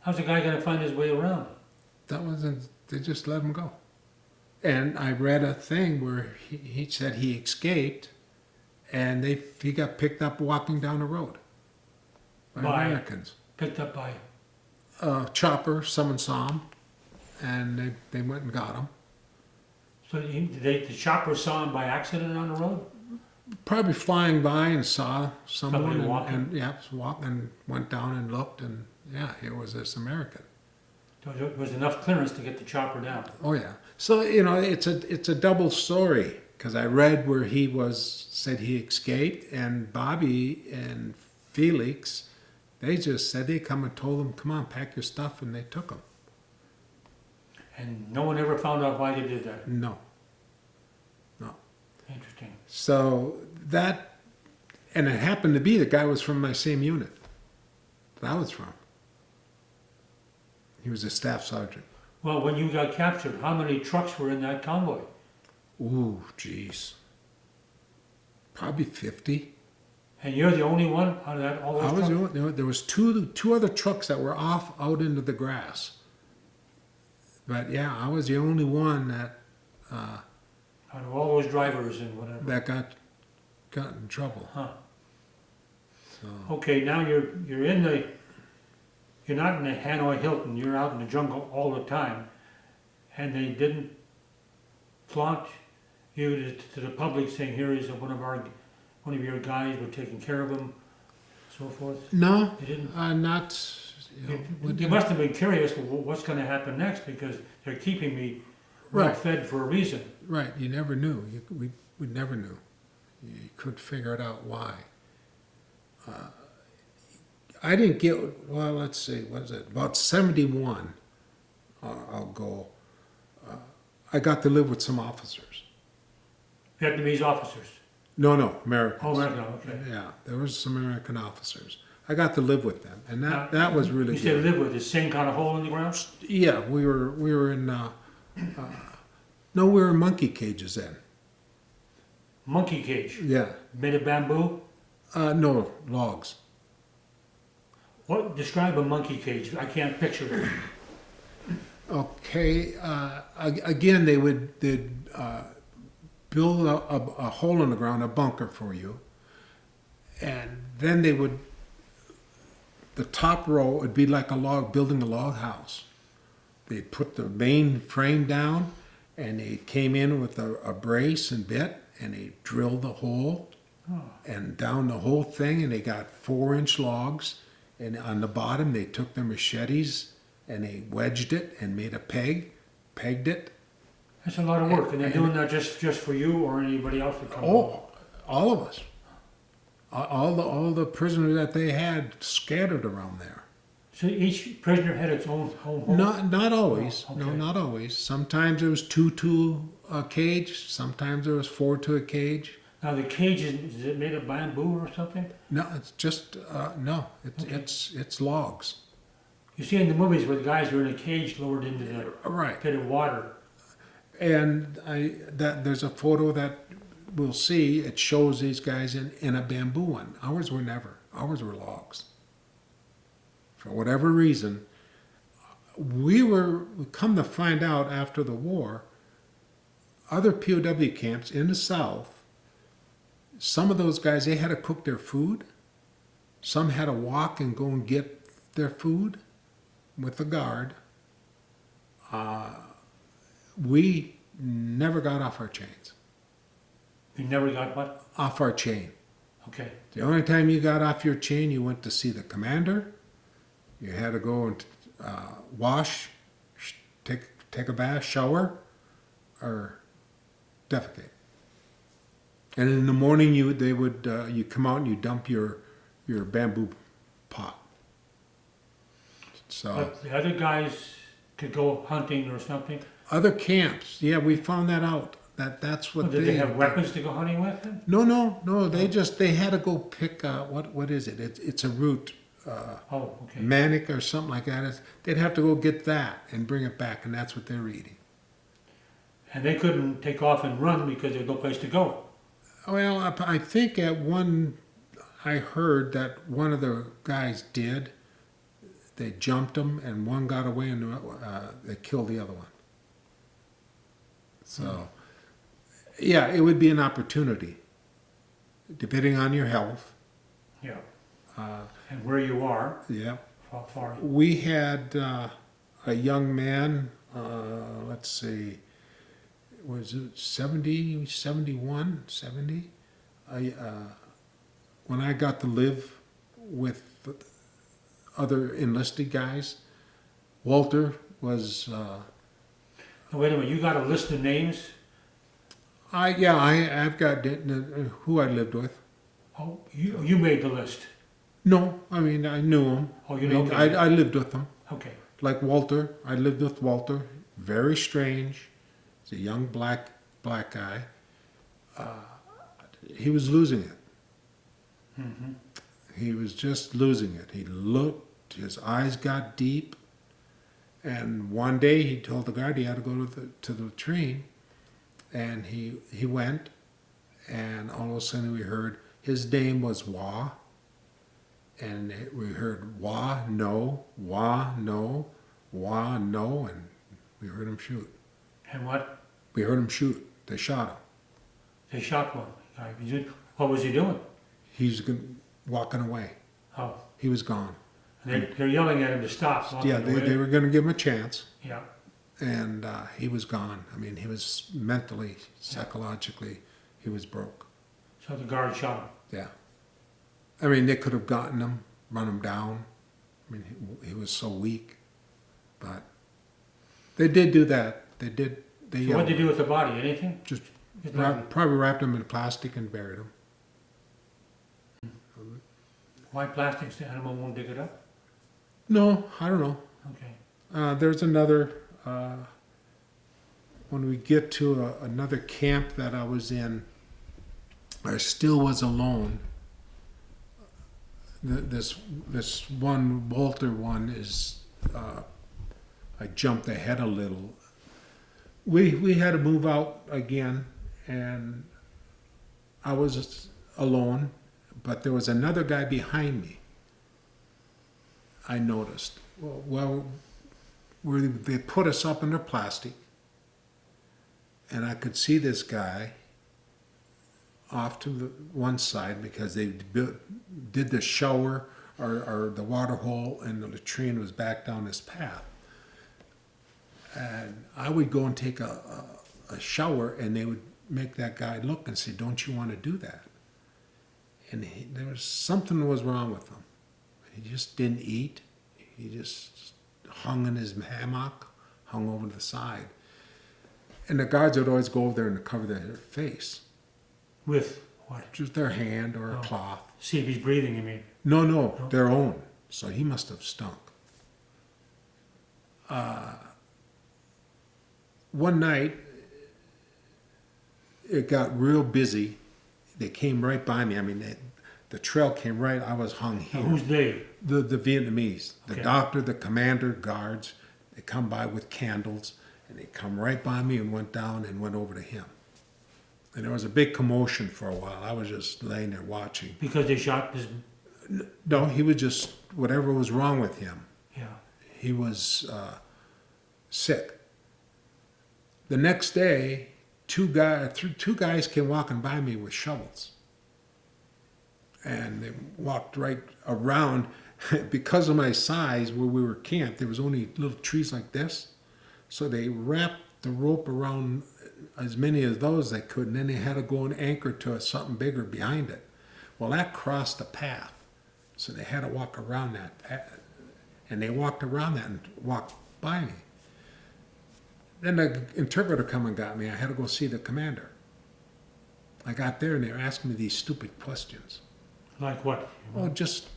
How's a guy going to find his way around? they just let him go. And I read a thing where he said he escaped, and he got picked up walking down the road by Americans. Picked up by... Chopper, someone saw him, and they went and got him. So the chopper saw him by accident on the road? Probably flying by and saw someone Somebody walking? and went down and looked, and yeah, here was this American. So there was enough clearance to get the chopper down. Oh yeah. So it's a double story, because I read where said he escaped, and Bobby and Felix, they just said they come and told him, come on, pack your stuff, and they took him. And no one ever found out why they did that. No. Interesting. So that, and it happened to be the guy was from my same unit that I was from. He was a staff sergeant. Well, when you got captured, how many trucks were in that convoy? Ooh, geez. Probably 50. And you're the only one out of that, all those I was trucks? the only, there was two other trucks that were off out into the grass. But yeah, I was the only one that Out of all those drivers and whatever. that got in trouble. Huh. So Okay, now you're in the, you're not in the Hanoi Hilton, you're out in the jungle all the time. And they didn't flaunt you to the public saying, here is one of your guys, we're taking care of him, so forth? no, They didn't? not. You know, You must have been curious, well, what's gonna happen next, because they're keeping me well Right. fed for a reason. Right, you never knew. We never knew. You couldn't figure it out why. I didn't get, well, let's see, what is it? About 71, I'll go. I got to live with some officers. Vietnamese officers. No, Americans. Oh, American, okay. Yeah, there was some American officers. I got to live with them, and Now, that was really You said good. live with the same kind of hole in the ground? Yeah, we were in, no, we were in monkey cages then. Monkey cage, Yeah, made of bamboo? no, logs. What, describe a monkey cage, I can't picture it. Okay, again, they'd build a hole in the ground, a bunker for you, and then the top row would be like building a log house. They'd put the main frame down, and they came in with a brace and bit, and they drilled the hole, and down the whole thing, and they got 4-inch logs, and on the bottom they took their machetes, and they wedged it and made a pegged it. That's a lot of work, and they're doing that just for you or anybody else that comes along? Oh, all of us. All the prisoners that they had scattered around there. So each prisoner had its own home? Not always. Oh, No, okay. not always. Sometimes there was 2 to a cage. Sometimes there was 4 to a cage. Now the cage, is it made of bamboo or something? No, it's just no. Okay. It's logs. You see in the movies where the guys are in a cage lowered into the Right. pit of water. And there's a photo that we'll see. It shows these guys in a bamboo one. Ours were never. Ours were logs. For whatever reason, we come to find out after the war, other POW camps in the South, some of those guys, they had to cook their food. Some had to walk and go and get their food with the guard. We never got off our chains. You never got what? Off our chain. Okay. The only time you got off your chain, you went to see the commander. You had to go and wash, take a bath, shower, or defecate. And in the morning, you come out and you dump your bamboo pot. So But the other guys could go hunting or something? other camps, yeah, we found that out. That's what Did they have weapons to go hunting with then? No. They had to go pick what is it? It's a root. Oh, okay. Manic or something like that. They'd have to go get that and bring it back, and that's what they're eating. And they couldn't take off and run because there's no place to go. Well, I think I heard that one of the guys did. They jumped him, and one got away, and they killed the other one. So, yeah, it would be an opportunity, depending on your health. Yeah. And where you are, Yeah. how far. We had a young man, let's see, was it 70, 71, 70? When I got to live with other enlisted guys, Walter was, Now, wait a minute, you got a list of names? I've got who I lived with. Oh, you made the list. No, I mean, I knew him. Oh, you know. I lived with them. Okay. Like Walter, I lived with Walter. very strange. He's a young black guy. He was losing it. Mm-hmm. He was just losing it. He looked, his eyes got deep, and one day he told the guard he had to go to the train, and he went, and all of a sudden we heard his name was Wah, and we heard Wah no, Wah no, Wah no, and we heard him shoot. And what? We heard him shoot. They shot him. They shot one. What was he doing? He's walking away. Oh. He was gone. And they're yelling at him to stop. Yeah, they were going to give him a chance. Yeah. And he was gone. I mean, he was mentally, psychologically, he was broke. So the guard shot him. Yeah. I mean, they could have gotten him, run him down. I mean, he was so weak. But they did do that. They did. They So what did they do with the body? Anything? Just Just nothing. probably wrapped him in plastic and buried him. Why plastics? The animal won't dig it up? No, I don't know. Okay. There's another, when we get to another camp that I was in, I still was alone. This one, Walter one, is, I jumped ahead a little. We had to move out again, and I was alone, but there was another guy behind me. I noticed. Well, they put us up under plastic, and I could see this guy off to the one side because they did the shower or the water hole, and the latrine was back down this path. And I would go and take a shower, and they would make that guy look and say, "Don't you want to do that?" And there was something was wrong with him. He just didn't eat. He just hung in his hammock, hung over to the side. And the guards would always go over there and cover their face. With what? Just their hand or a Oh. cloth. See if he's breathing, you mean? No, their own. So he must have stunk. One night, it got real busy. They came right by me. I mean, the trail came right. I was hung Now, here. who's they? The Vietnamese, the Okay. doctor, the commander, guards. They come by with candles, and they come right by me and went down and went over to him. And there was a big commotion for a while. I was just laying there watching. Because they shot his... No, he was just, whatever was wrong with him, Yeah. he was sick. The next day, two guys came walking by me with shovels. And they walked right around. Because of my size, where we were camped, there was only little trees like this. So they wrapped the rope around as many of those they could, and then they had to go and anchor to something bigger behind it. Well, that crossed the path. So they had to walk around that path. And they walked around that and walked by me. Then the interpreter come and got me. I had to go see the commander. I got there and they were asking me these stupid questions. Like what? Oh, just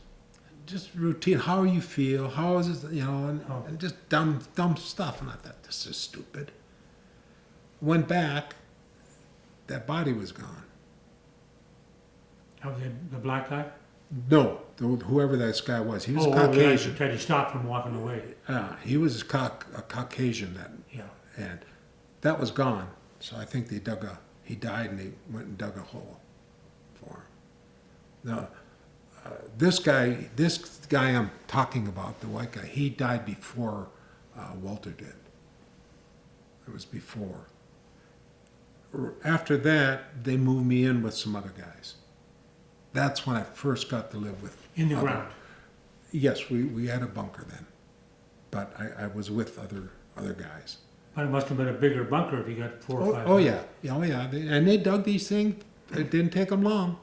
routine. How you feel? How is it? You know, and just dumb stuff. And I thought, this is stupid. Went back. That body was gone. Oh, the black guy? No, whoever that guy was, he was Caucasian. Caucasian. Tried to stop from walking away. He was a Caucasian. Yeah. And that was gone. So I think he died, and they went and dug a hole for him. Now, this guy I'm talking about, the white guy, he died before Walter did. It was before. After that, they moved me in with some other guys. That's when I first got to live with. In the ground. Yes, we had a bunker then, but I was with other guys. But it must have been a bigger bunker if you got 4 or 5. Oh yeah. And they dug these things. It didn't take them long.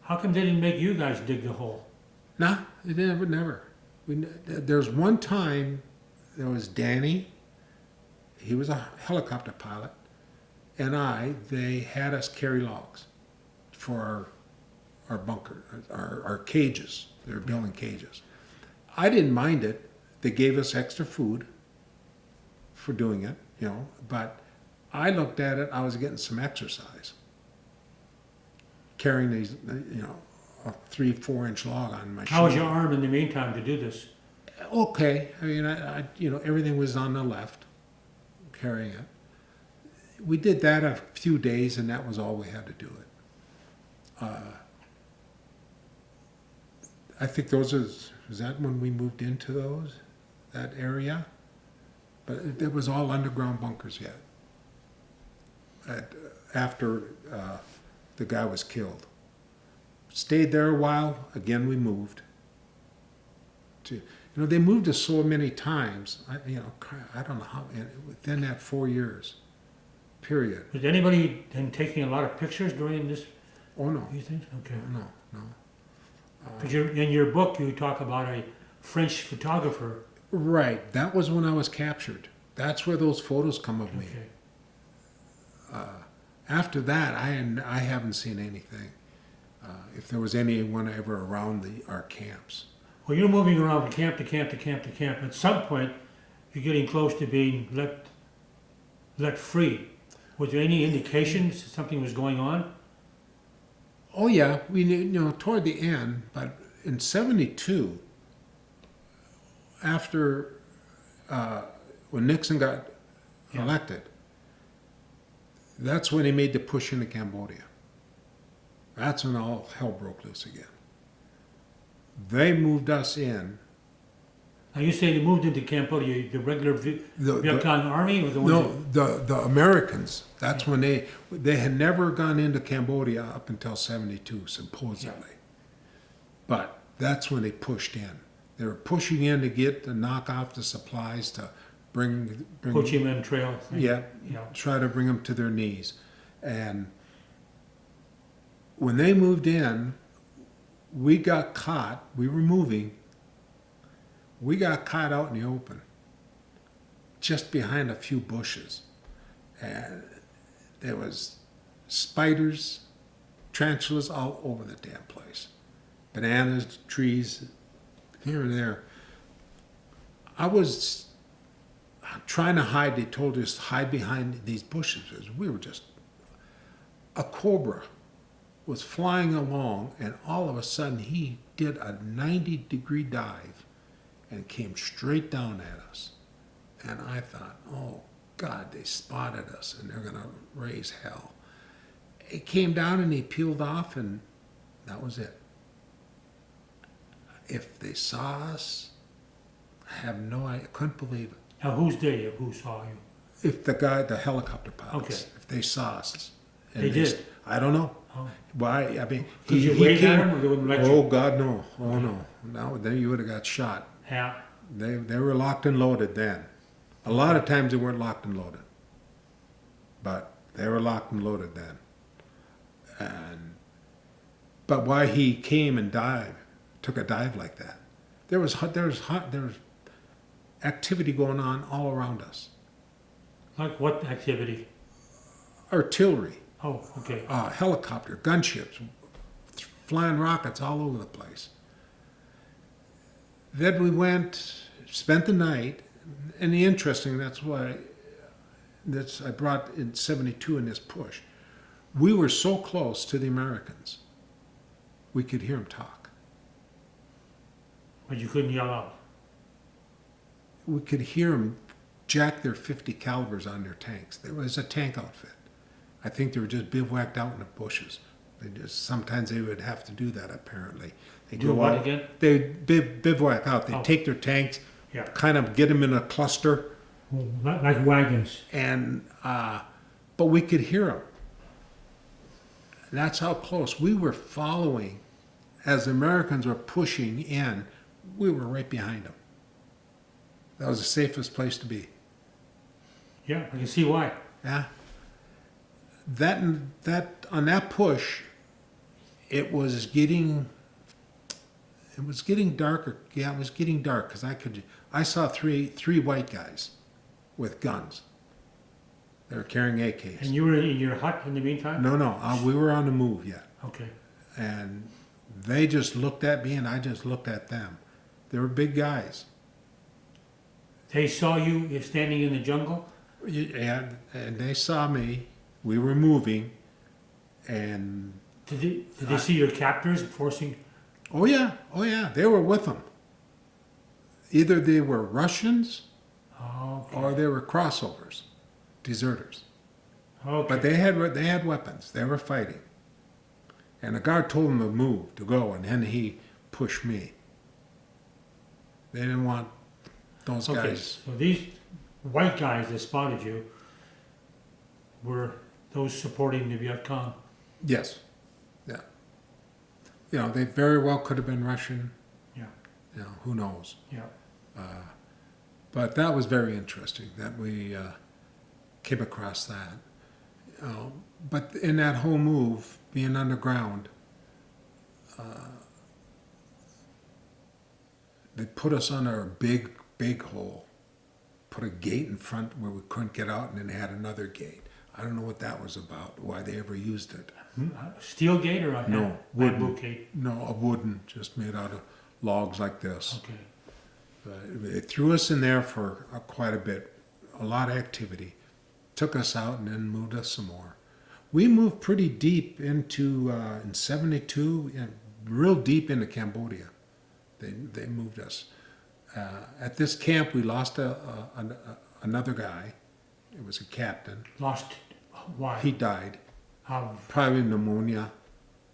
How come they didn't make you guys dig the hole? Nah, it never. There's one time, there was Danny, he was a helicopter pilot, and they had us carry logs for our bunker, our cages. They were building cages. I didn't mind it. They gave us extra food. for doing it, you know, but I looked at it, I was getting some exercise. Carrying these, you know, a 3-4 inch log on my How was shoulder. your arm in the meantime to do this? Okay, I mean, I you know, everything was on the left, carrying it. We did that a few days, and that was all we had to do it. I think those is that when we moved into that area? But it was all underground bunkers yet. After the guy was killed. Stayed there a while, again we moved. You know, they moved us so many times, I don't know how, within that 4 years, period. Was anybody then taking a lot of pictures during this, Oh, no, you think? Okay. no. Because in your book, you talk about a French photographer. Right, that was when I was captured. That's where those photos come of me. Okay. After that, I haven't seen anything. If there was anyone ever around our camps. Well, you're moving around from camp to camp to camp to camp. At some point, you're getting close to being let free. Was there any indications that something was going on? Oh yeah, we knew, you know, toward the end, but in '72, after when Nixon got elected, that's when he made the push into Cambodia. That's when all hell broke loose again. They moved us in. Now you say they moved into Cambodia, the regular Viet Cong army, or the ones The Americans. That's when they had never gone into Cambodia up until '72, supposedly. But that's when they pushed in. They were pushing in to knock off the supplies to bring Ho Chi Minh Trail thing? yeah, Yeah. try to bring them to their knees. And when they moved in, we got caught. We were moving. We got caught out in the open, just behind a few bushes. And there was spiders, tarantulas all over the damn place. Bananas, trees, here and there. I was trying to hide. They told us to hide behind these bushes. We were just... A cobra was flying along, and all of a sudden he did a 90-degree dive and came straight down at us. And I thought, oh God, they spotted us and they're gonna raise hell. It came down and he peeled off, and that was it. If they saw us, I have no idea, I couldn't believe it. Now who's they? Who saw you? If the helicopter pilots, Okay. if they saw us. And They did? I don't know. Oh. Why? I mean, Did you wave at them, or they wouldn't let you? Oh God, no! Oh no! No, then you would have got shot. Yeah. They were locked and loaded then. A lot of times they weren't locked and loaded, but they were locked and loaded then. But why he came and took a dive like that? There was activity going on all around us. Like what activity? Artillery, Oh, okay. helicopter, gunships, flying rockets all over the place. Then we spent the night, and I brought in '72 in this push. We were so close to the Americans, we could hear them talk. But you couldn't yell out. We could hear them jack their .50 calibers on their tanks. There was a tank outfit. I think they were just bivouacked out in the bushes. Sometimes they would have to do that, apparently. They Do what again? They bivouac out. They take their tanks, Yeah. kind of get them in a cluster, Like wagons. and but we could hear them. That's how close we were following. As the Americans were pushing in, we were right behind them. That was the safest place to be. Yeah, I can see why. Yeah. That on that push, it was getting darker. Yeah, it was getting dark because I saw three white guys with guns. They were carrying AKs. And you were in your hut in the meantime? No, we were on the move yet. Okay. And they just looked at me and I just looked at them. They were big guys. They saw you standing in the jungle? And they saw me. We were moving, and Did they see your captors forcing? oh yeah, they were with them. Either they were Russians Oh, okay. or they were crossovers, deserters. Okay. But they had weapons. They were fighting, and the guard told them to move, to go, and then he pushed me. They didn't want those Okay, guys. so these white guys that spotted you were those supporting the Viet Cong. Yes, yeah. You know, they very well could have been Russian. Yeah. You know, who knows? Yeah. But that was very interesting that we came across that. But in that whole move, being underground, they put us under a big hole, put a gate in front where we couldn't get out, and then they had another gate. I don't know what that was about, why they ever used it. Steel gate or a No, bamboo wooden. gate? No, a wooden, just made out of logs like this. Okay. They threw us in there for quite a bit, a lot of activity. Took us out and then moved us some more. We moved pretty deep into, in 72, real deep into Cambodia. They moved us. At this camp, we lost another guy. It was a captain. Lost. Why? He died, How? probably pneumonia.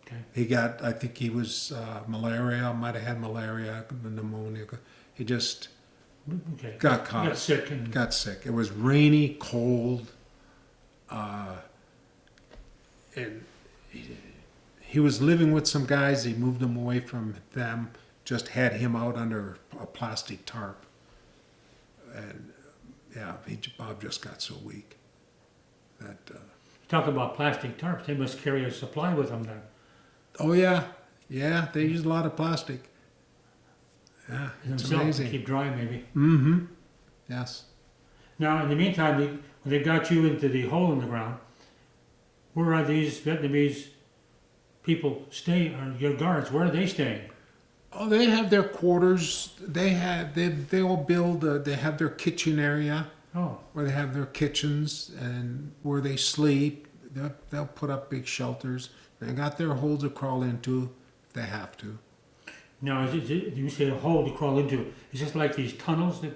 Okay. He got, I think he was malaria, might have had malaria, pneumonia. He just Okay. got caught. Got sick and. Got sick. It was rainy, cold, and he was living with some guys. They moved him away from them, just had him out under a plastic tarp. And yeah, Bob just got so weak that. Talk about plastic tarps. They must carry a supply with them then. Oh yeah, they use a lot of plastic. Yeah, it's Themselves to amazing. keep dry, maybe. Mm-hmm. Yes. Now, in the meantime, when they got you into the hole in the ground, where are these Vietnamese people staying? Or your guards? Where are they staying? Oh, they have their quarters. They all build. They have their kitchen area Oh, where they have their kitchens and where they sleep. They'll put up big shelters. They got their holes to crawl into if they have to. now you say a hole to crawl into? Is this like these tunnels that?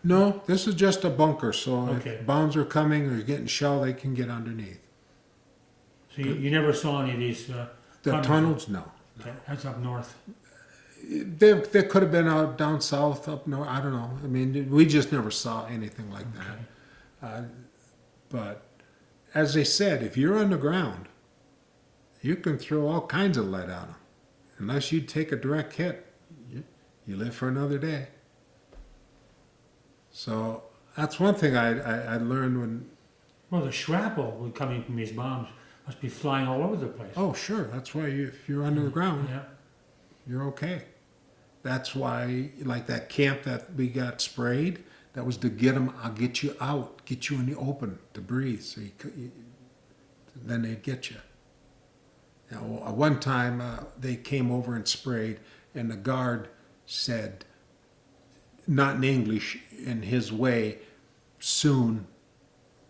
No, this is just a bunker. So Okay. if bombs are coming or you're getting shelled, they can get underneath. So you never saw any of these The tunnels, no. Okay, that's up north. They could have been out down south, up north. I don't know. I mean, we just never saw anything like Okay. that. But as they said, if you're underground, you can throw all kinds of lead at them. Unless you take a direct hit, you live for another day. So that's one thing I learned when. Well, the shrapnel coming from these bombs must be flying all over the place. Oh, sure. That's why if you're underground, Yeah. you're okay. That's why, like that camp that we got sprayed, that was to get them. I'll get you out, get you in the open to breathe. So then they'd get you. You know, one time they came over and sprayed, and the guard said, not in English, in his way, soon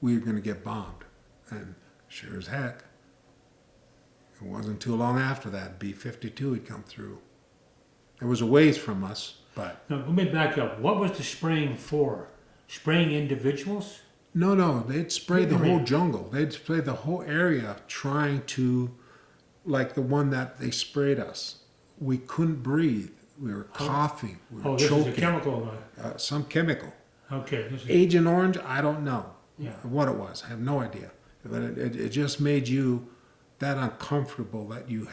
we're going to get bombed. And sure as heck, it wasn't too long after that, B-52 had come through. It was a ways from us, but... Now, let me back up. What was the spraying for? Spraying individuals? No, they'd spray the whole Area. jungle. They'd spray the whole area trying to, like the one that they sprayed us. We couldn't breathe. We were coughing. We were Oh, this choking. is a chemical. Some chemical. Okay. This is, Agent Orange, I don't know Yeah. what it was. I have no idea. But it just made you that uncomfortable that you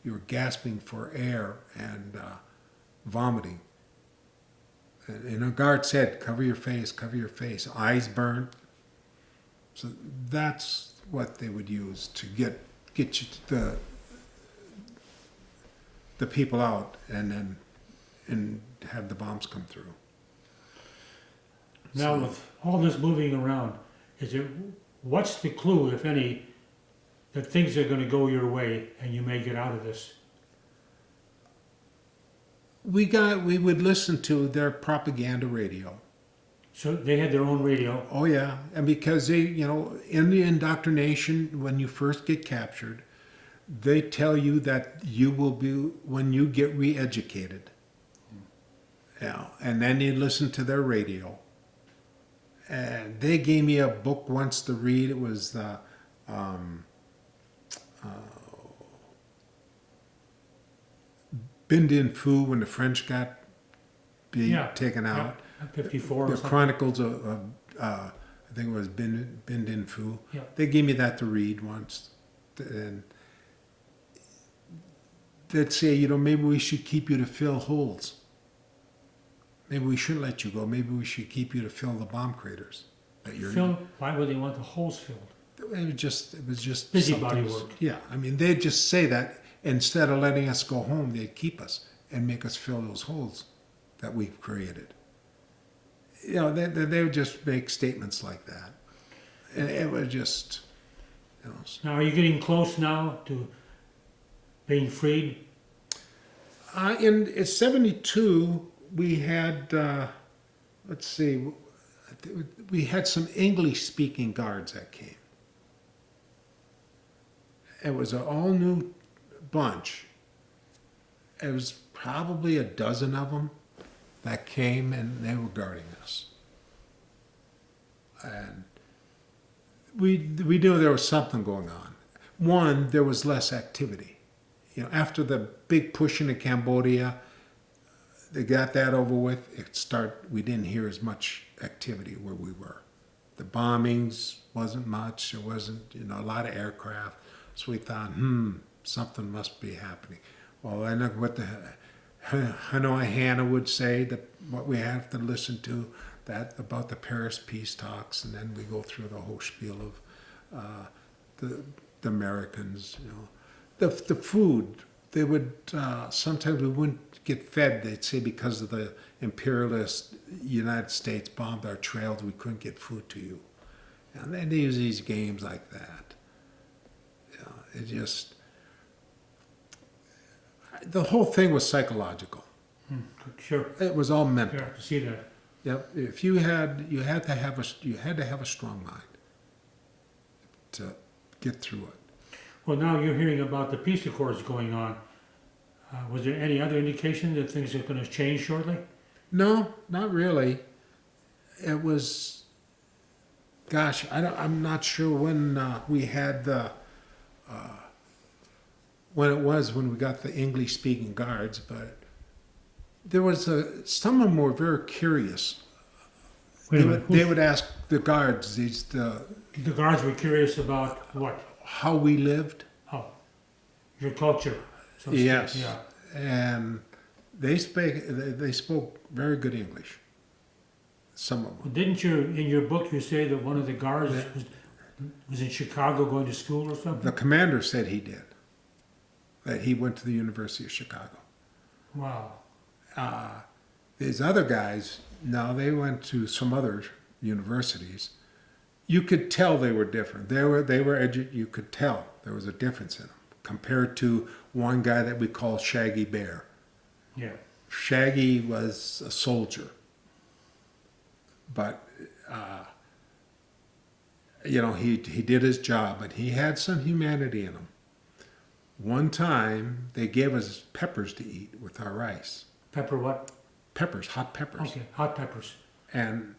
were gasping for air and vomiting. And a guard said, cover your face, eyes burnt. So that's what they would use to get you the people out and have the bombs come through. now, with all this moving around, what's the clue, if any, that things are going to go your way and you may get out of this? We would listen to their propaganda radio, So they had their own radio. Oh yeah, and because they, in the indoctrination, when you first get captured, they tell you that you will be when you get re-educated. Yeah, and then you listen to their radio. And they gave me a book once to read. It was Binh Dinh Phu when the French got taken out. 54 or The something. Chronicles of I think it was Binh Dinh Phu. Yeah. They gave me that to read once, and they'd say, maybe we should keep you to fill holes. Maybe we shouldn't let you go. Maybe we should keep you to fill the bomb craters. Why would they want the holes filled? It was just Busybody something- work. Yeah, I mean, they'd just say that instead of letting us go home, they'd keep us and make us fill those holes that we've created. They would just make statements like that, and it was just, Now, are you getting close now to being freed? In '72, we had, let's see, we had some English-speaking guards that came. It was an all-new bunch. It was probably a dozen of them that came, and they were guarding us. And we knew there was something going on. One, there was less activity. After the big push into Cambodia, they got that over with. We didn't hear as much activity where we were. The bombings wasn't much. There wasn't, a lot of aircraft. So we thought, something must be happening. Well, I know what Hanoi Hannah would say, that what we have to listen to, that about the Paris peace talks, and then we go through the whole spiel of the Americans. The food. They would sometimes we wouldn't get fed. They'd say because of the imperialist United States bombed our trails, we couldn't get food to you. And then they use these games like that. It just the whole thing was psychological. Sure. It was all mental. Yeah, I see that. Yep. If you had to have a strong mind to get through it. Well, now you're hearing about the peace accords going on. Was there any other indication that things are going to change shortly? No, not really. It was, gosh, I'm not sure when we had the, when we got the English-speaking guards, but there was some of them were very curious. Wait a minute. They would ask the guards, The guards were curious about what? how we lived. Oh, your culture. So to speak. Yes. Yeah. And they spoke very good English. Some of them. Well, didn't you, in your book, you say that one of the guards was in Chicago going to school or something? The commander said he did. That he went to the University of Chicago. Wow. These other guys, now they went to some other universities. You could tell they were different. You could tell there was a difference in them compared to one guy that we call Shaggy Bear. Yeah. Shaggy was a soldier, but he did his job, but he had some humanity in him. One time they gave us peppers to eat with our rice. Pepper what? Peppers, hot peppers. Okay, hot peppers. And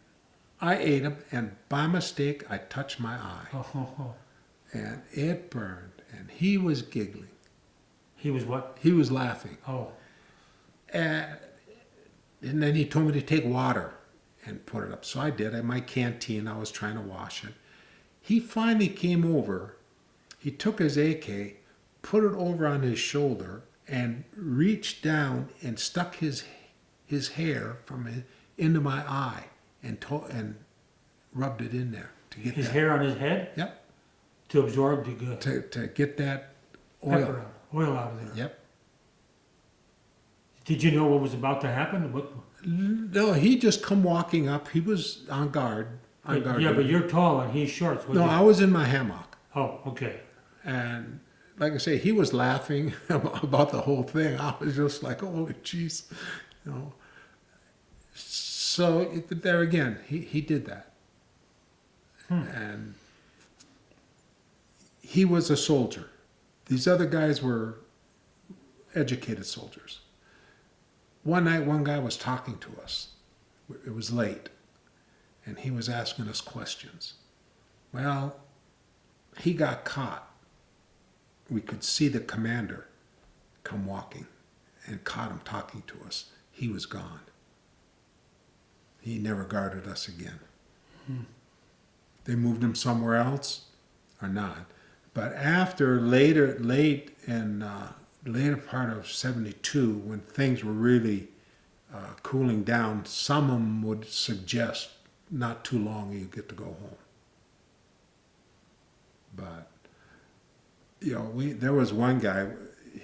I ate them, and by mistake I touched my eye, Oh. and it burned, and he was giggling. He was what? He was laughing. Oh. And then he told me to take water and put it up. So I did. At my canteen, I was trying to wash it. He finally came over. He took his AK, put it over on his shoulder, and reached down and stuck his hair into my eye and rubbed it in there to get His hair on his head? Yep. To absorb the To get that pepper oil out of there. Yep. Did you know what was about to happen? What? No, he just come walking up. He was on guard. Yeah, but you're tall and he's short. No, I was in my hammock. Oh, okay. And like I say, he was laughing about the whole thing. I was just like, oh, jeez. So there again, he did that. And he was a soldier. These other guys were educated soldiers. One night, one guy was talking to us. It was late, and he was asking us questions. Well, he got caught. We could see the commander come walking and caught him talking to us. He was gone. He never guarded us again. They moved him somewhere else or not. But after late in later part of 72, when things were really cooling down, some of them would suggest not too long you get to go home. But, there was one guy,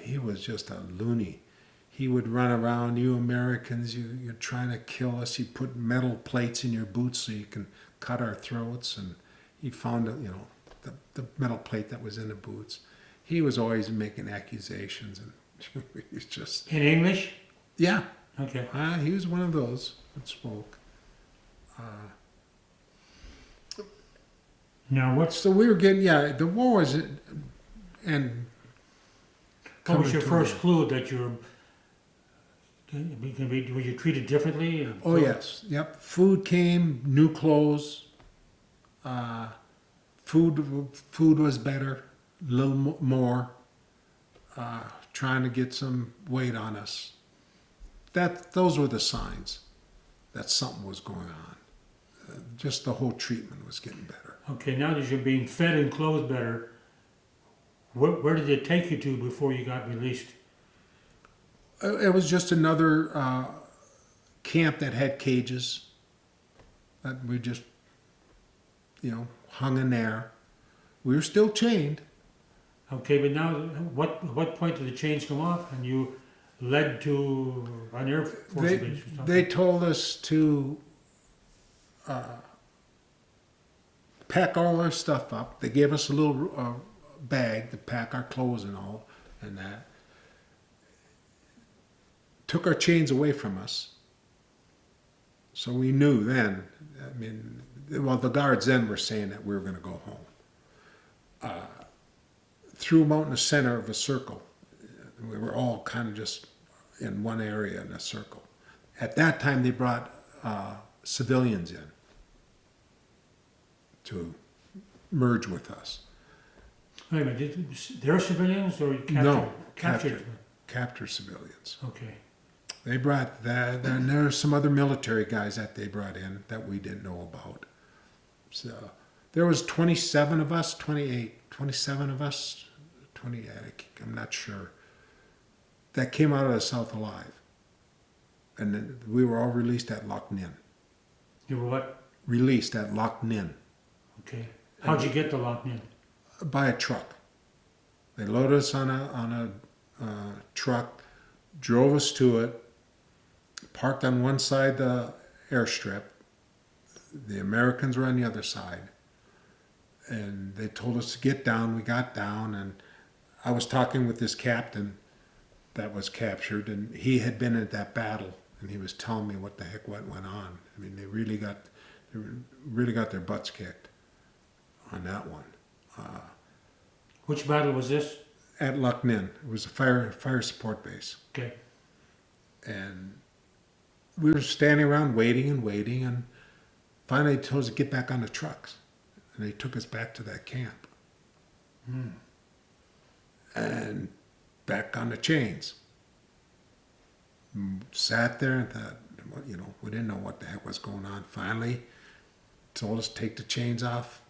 he was just a loony. He would run around, you Americans, you're trying to kill us. He put metal plates in your boots so you can cut our throats. And he found, the metal plate that was in the boots. He was always making accusations, and he's just... In English? Yeah. Okay. He was one of those that spoke. Now, what's So we were getting, the war was... And what was your coming to first an- clue that were you treated differently? Oh, yes. Yep. Food came, new clothes. Food was better, a little more. Trying to get some weight on us. Those were the signs that something was going on. Just the whole treatment was getting better. Okay, now that you're being fed and clothed better, where did it take you to before you got released? It was just another camp that had cages that we just, hung in there. We were still chained. Okay, but now, what point did the chains come off and you led to an Air Force base or something? They told us to pack all our stuff up. They gave us a little bag to pack our clothes and all, and that. Took our chains away from us. So we knew then, the guards then were saying that we were going to go home. Threw them out in the center of a circle. We were all kind of just in one area in a circle. At that time, they brought civilians in to merge with us. Wait a minute, they're civilians or captured? No, Captured. capture civilians. Okay. They brought that, and there were some other military guys that they brought in that we didn't know about. So there was 27 of us, 27 of us, 28, I'm not sure, that came out of the South alive. And then we were all released at Loch Ninh. You were what? Released at Loch Ninh. Okay. How'd you get to Long Binh? By a truck. They loaded us on a truck, drove us to it, parked on one side of the airstrip. The Americans were on the other side. And they told us to get down. We got down, and I was talking with this captain that was captured, and he had been at that battle, and he was telling me what the heck went on. They really got their butts kicked on that one. Which battle was this? At Loch Ninh. It was a fire support base. Okay. And we were standing around waiting, and finally they told us to get back on the trucks. And they took us back to that camp. And back on the chains. Sat there and thought, we didn't know what the heck was going on. Finally, told us to take the chains off.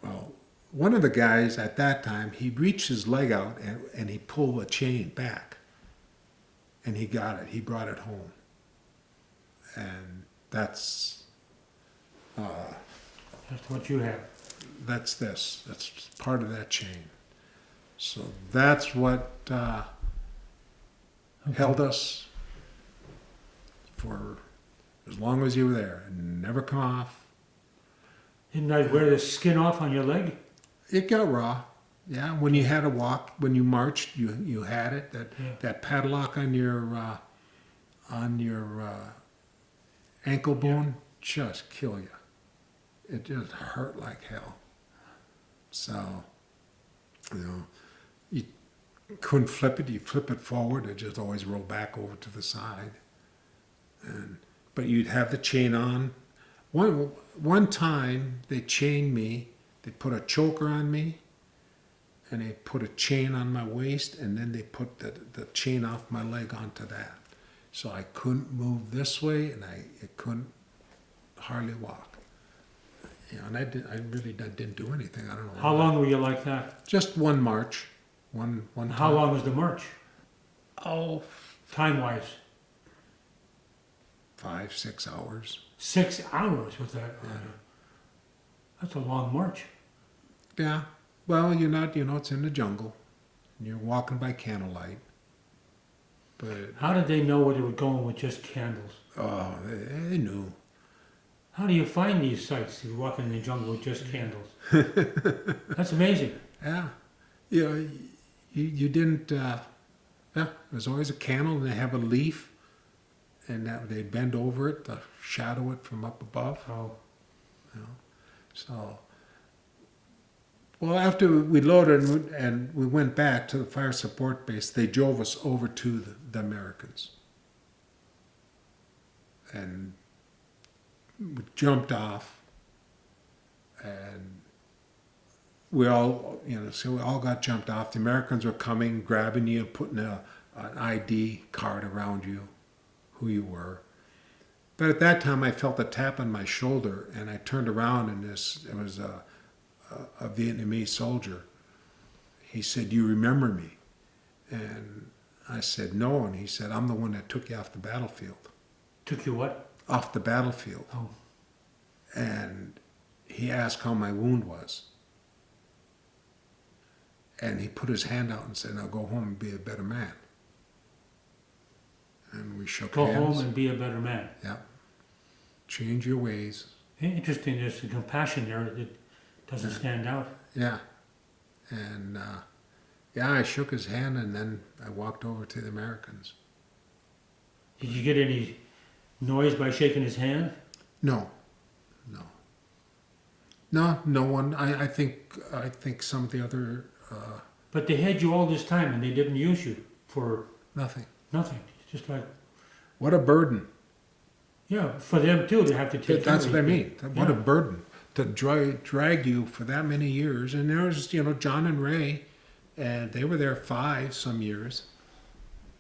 Well, one of the guys at that time, he reached his leg out and he pulled a chain back. And he got it. He brought it home. And that's what you have. That's this. That's part of that chain. So that's what held us for as long as you were there. It never come off. Didn't I wear the skin off on your leg? It got raw. Yeah, when you had to walk, when you marched, you had it. That padlock on your ankle bone, just kill you. It just hurt like hell. So, you couldn't flip it. You flip it forward, it just always rolled back over to the side. But you'd have the chain on. One time they chained me. They put a choker on me, and they put a chain on my waist, and then they put the chain off my leg onto that. So I couldn't move this way, and I couldn't hardly walk. And I really didn't do anything. I don't know. How long were you like that? Just one march. One How time. long was the march, Oh, time-wise? 5-6 hours. 6 hours with that. That's a long march. Yeah. Well, you're not, it's in the jungle. And you're walking by candlelight. But, How did they know where they were going with just candles? oh, they knew. How do you find these sites if you're walking in the jungle with just candles? That's amazing. Yeah. You didn't, it was always a candle, and they have a leaf, and they bend over it to shadow it from up above. Oh, So, well, after we loaded and we went back to the fire support base, they drove us over to the Americans. And we jumped off, and we all, so we all got jumped off. The Americans were coming, grabbing you, putting an ID card around you, who you were. But at that time, I felt a tap on my shoulder, and I turned around, and it was a Vietnamese soldier. He said, "You remember me?" And I said, "No." And he said, "I'm the one that took you off the battlefield." took you what? Off the battlefield. Oh, And he asked how my wound was. And he put his hand out and said, "Now go home and be a better man." And we shook go hands. home and be a better man. Yeah. Change your ways. Interesting. There's the compassion there that doesn't stand out. Yeah. And I shook his hand, and then I walked over to the Americans. Did you get any noise by shaking his hand? No. No one. I think some of the other But they had you all this time and they didn't use you for nothing. nothing. It's just like, What a burden. yeah, for them too, they have to take care That's of what I these mean. people. What a Yeah. burden to drag you for that many years. And there was, John and Ray, and they were there 5 some years.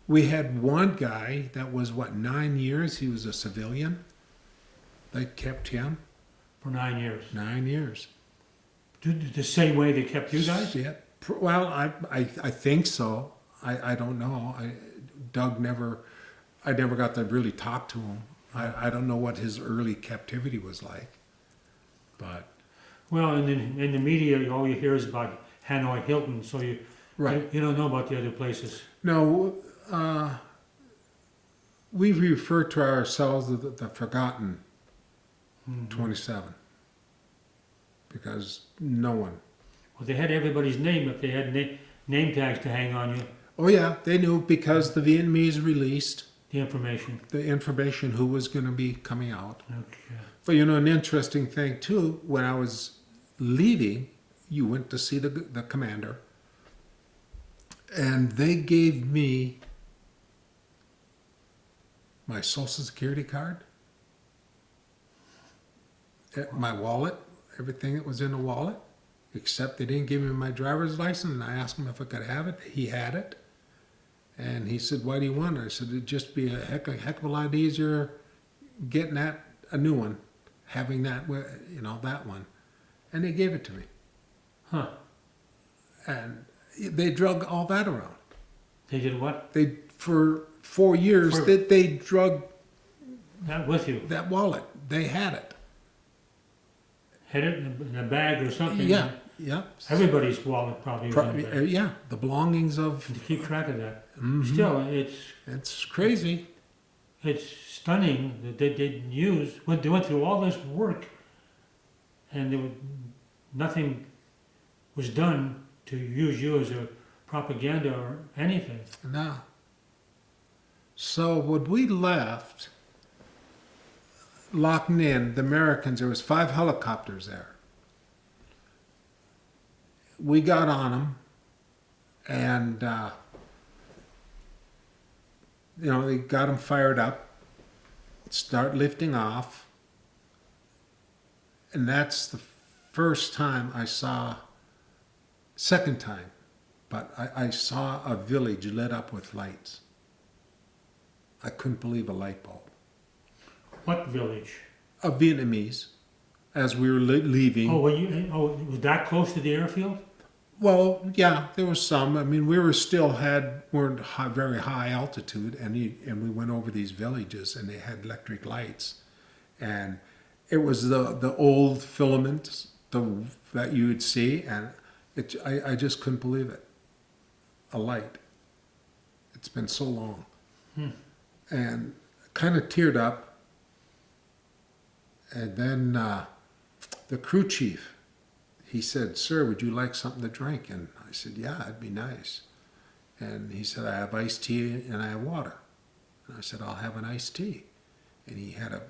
We had one guy that was 9 years. He was a civilian. They kept him For 9 years. 9 years. The same way they kept you guys? Yeah. Well, I think so. I don't know. I never got to really talk to him. I don't know what his early captivity was like, but Well, in the media, all you hear is about Hanoi Hilton, so you don't know about the other places. no. We refer to ourselves as the forgotten 27 because no one. Well, they had everybody's name, but they had name tags to hang on you, Oh yeah, they knew because the Vietnamese released the information. the information who was going to be coming out. Okay. But an interesting thing too, when I was leaving, you went to see the commander, and they gave me my Social Security card, my wallet, everything that was in the wallet, except they didn't give me my driver's license, and I asked him if I could have it. He had it. And he said, "Why do you want it?" I said, "It'd just be a heck of a lot easier getting a new one, having that one." And they gave it to me. Huh. And they drug all that around. They did what? For 4 years, they drug Not with you. that wallet. They had it. Had it in a bag or something. Yeah. Everybody's wallet probably was in there. Yeah, the belongings of. To keep track of that. Mhm. Still, It's crazy. it's stunning that they didn't use, when they went through all this work and nothing was done to use you as a propaganda or anything. No. So when we left, Loch Ninh, the Americans, there was 5 helicopters there. We got on them, and they got them fired up, start lifting off, and that's the first time I saw, second time, but I saw a village lit up with lights. I couldn't believe a light bulb. What village? A Vietnamese, as we were leaving. Oh, it was that close to the airfield? Well, yeah, there was some. I mean, we were weren't very high altitude, and we went over these villages, and they had electric lights, and it was the old filaments that you would see, and I just couldn't believe it. A light. It's been so long, and kind of teared up. And then the crew chief, he said, "Sir, would you like something to drink?" And I said, "Yeah, it'd be nice." And he said, "I have iced tea and I have water." And I said, "I'll have an iced tea." And he had a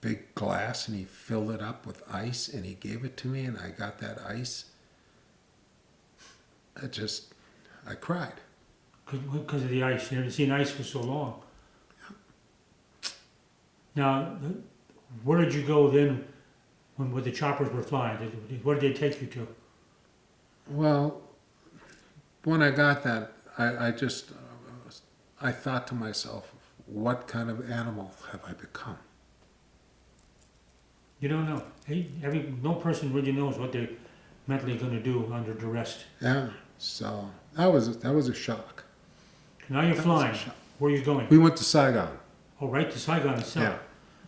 big glass and he filled it up with ice and he gave it to me, and I got that ice. I cried. Because of the ice. You haven't seen ice for so long. Now, where did you go then when the choppers were flying? Where did they take you to? Well, when I got that, I thought to myself, what kind of animal have I become? You don't know. No person really knows what they're mentally going to do under duress. Yeah, so that was a shock. Now you're flying. Where are you going? We went to Saigon. Oh, right to Saigon itself. Yeah,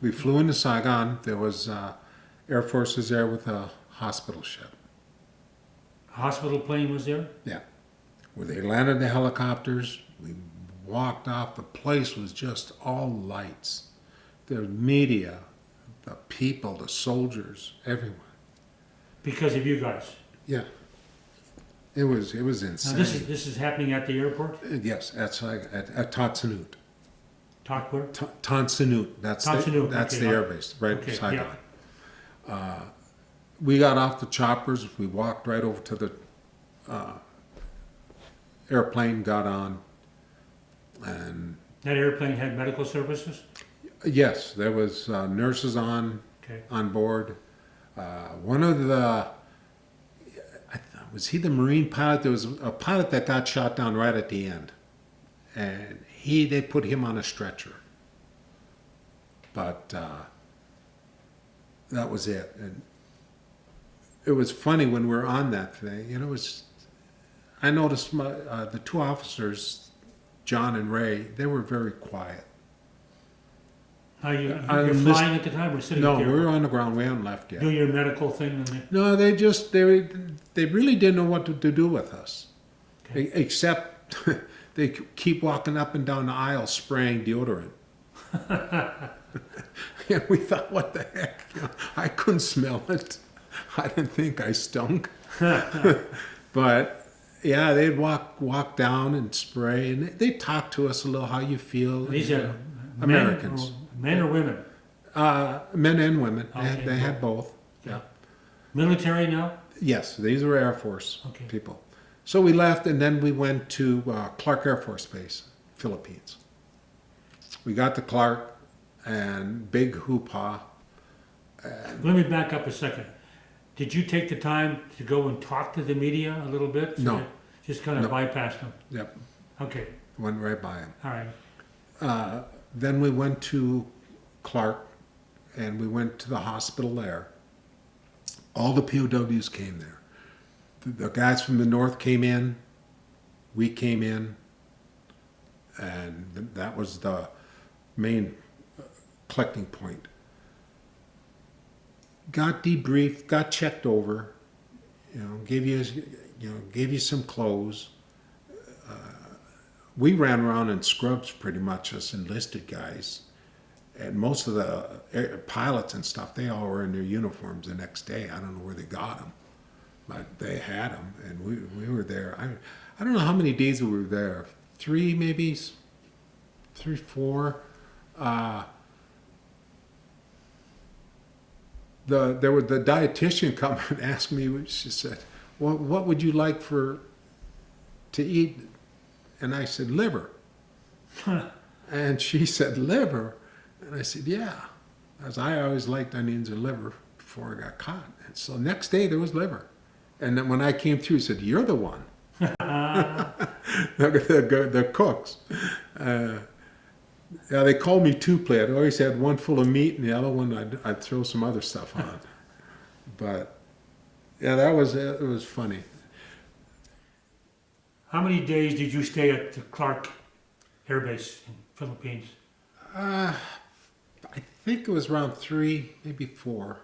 we flew into Saigon. There was Air Force was there with a hospital ship. A hospital plane was there? Yeah, where they landed the helicopters. We walked off. The place was just all lights. The media, the people, the soldiers, everyone. Because of you guys. Yeah, it was insane. Now this is happening at the airport? Yes, at Tan Son Nhut. Talk where? Tan Son Nhut. That's Tan Son Nhut, that's okay, the airbase, right okay, in Saigon. We got off the choppers. We walked right over to the airplane, got on, and That airplane had medical services? yes, there was nurses on board. One of the was he the Marine pilot? There was a pilot that got shot down right at the end, and they put him on a stretcher. But that was it. And it was funny when we were on that thing. I noticed the two officers, John and Ray, they were very quiet. You're flying at the time or sitting No, there? we were on the ground. We hadn't left yet. Do your medical thing? No, they really didn't know what to do with us, except they keep walking up and down the aisle spraying deodorant. And we thought, what the heck? I couldn't smell it. I didn't think I stunk. But yeah, they'd walk down and spray, and they talk to us a little. How you feel? These are Americans. Men or women? Men and women. Okay, They had both. Yeah. Military now? Yes, these were Air Force Okay. people. So we left, and then we went to Clark Air Force Base, Philippines. We got to Clark, and big hoopah. Let me back up a second. Did you take the time to go and talk to the media a little bit? No. Just kind of bypassed them? Yep, Okay, went right by him. all right. Then we went to Clark, and we went to the hospital there. All the POWs came there. The guys from the north came in, we came in, and that was the main collecting point. Got debriefed, got checked over, gave you some clothes. We ran around in scrubs pretty much as enlisted guys, and most of the pilots and stuff, they all were in their uniforms the next day. I don't know where they got them, but they had them, and we were there. I don't know how many days we were there. 3, maybe 3, 4. there was the dietitian come and asked me. She said, "Well, what would you like to eat?" And I said, "Liver." And she said, "Liver?" And I said, "Yeah," as I always liked onions and liver before I got caught. And so next day there was liver. And then when I came through, he said, "You're the one." The cooks. Yeah, they called me two-plate. I always had one full of meat, and the other one I'd throw some other stuff on. But yeah, it was funny. How many days did you stay at the Clark Air Base in Philippines? I think it was around 3, maybe 4.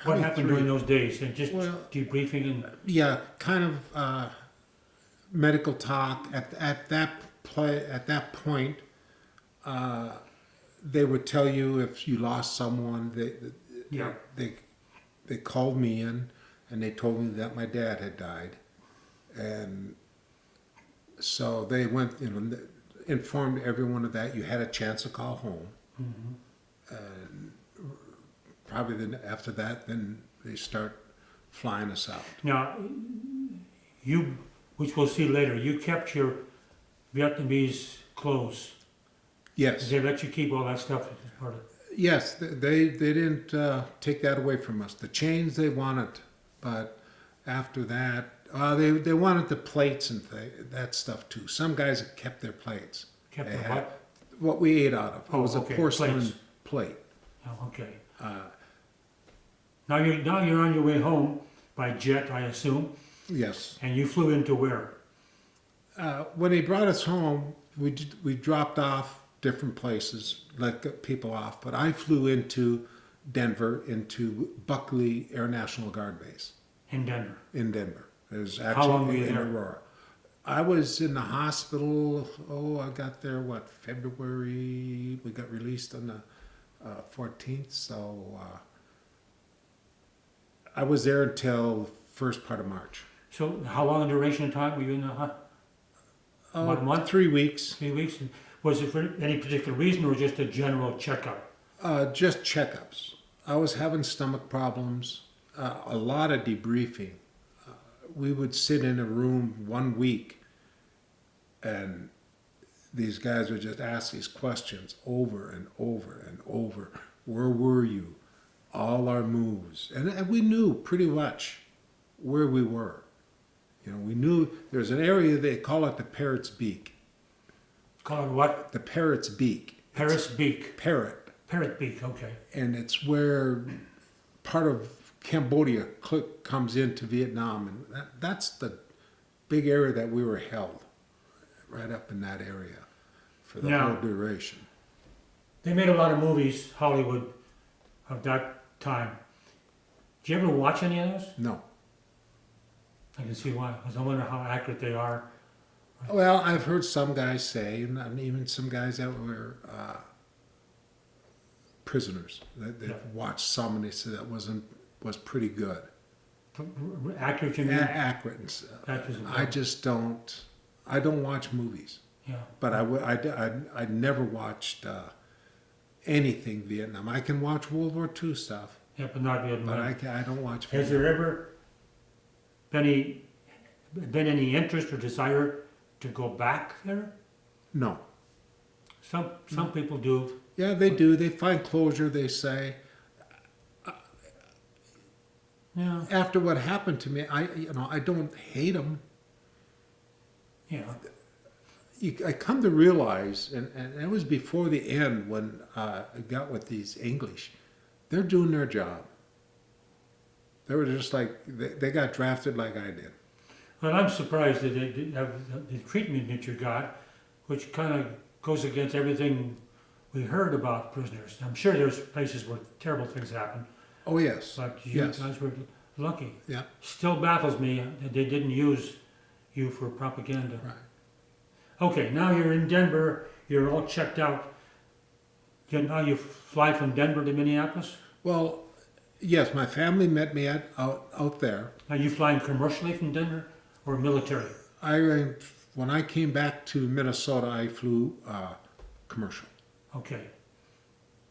What happened 3. during those days? And just Well, debriefing and Yeah, kind of medical talk. At that point, they would tell you if you lost someone. They called me in and they told me that my dad had died, and so they went, informed everyone of that. You had a chance to call home. And probably then after that, then they start flying us out. now, you, which we'll see later, you kept your Vietnamese clothes. Yes. Did they let you keep all that stuff as part of? Yes, they didn't take that away from us. The chains they wanted, but after that, they wanted the plates and that stuff too. Some guys kept their plates. Kept They the had- what? What we ate out of. It Oh, was a okay, porcelain plates. plate. Oh, okay. Now you're on your way home by jet, I assume, Yes. and you flew into where? When they brought us home, we dropped off different places, let people off. But I flew into Denver, into Buckley Air National Guard Base. In Denver. In Denver. It was How long actually were you in there? Aurora. I was in the hospital, I got there, February? We got released on the 14th, so I was there until first part of March. So how long in duration of time were you in the About a month? 3 weeks. 3 weeks? And was it for any particular reason or just a general checkup? Just checkups. I was having stomach problems, a lot of debriefing. We would sit in a room 1 week and these guys would just ask these questions over and over and over. Where were you? All our moves. And we knew pretty much where we were. We knew there's an area, they call it the Parrot's Beak. Call it what? The Parrot's Beak. Paris Beak. Parrot. Parrot Beak, okay. And it's where part of Cambodia comes into Vietnam, and that's the big area that we were held, right up in that area for the Now- whole duration. They made a lot of movies, Hollywood, of that time. Did you ever watch any of those? No. I can see why, because I wonder how accurate they are. Well, I've heard some guys say, and even some guys that were prisoners, that they've Yeah. watched some and they said that was pretty good. Accurate, you mean? Accurate. And stuff. That is I don't watch movies. Yeah. But I never watched anything Vietnam. I can watch World War II stuff, Yeah, but not but Vietnam. I don't watch Has Vietnam. there ever been any interest or desire to go back there? No. Some people do. Yeah, they do. They find closure, they say. Yeah. After what happened to me, I don't hate them. Yeah. I come to realize, and it was before the end when I got with these English, they're doing their job. They were just like, they got drafted like I did. Well, I'm surprised that they didn't have the treatment that you got, which kind of goes against everything we heard about prisoners. I'm sure there's places where terrible things happen, Oh, yes. but you Yes. guys were lucky. Yeah, Still baffles me that they didn't use you for propaganda. right. Okay, now you're in Denver, you're all checked out. Now you fly from Denver to Minneapolis? Well, yes, my family met me out there. Are you flying commercially from Denver or military? When I came back to Minnesota, I flew commercial. Okay.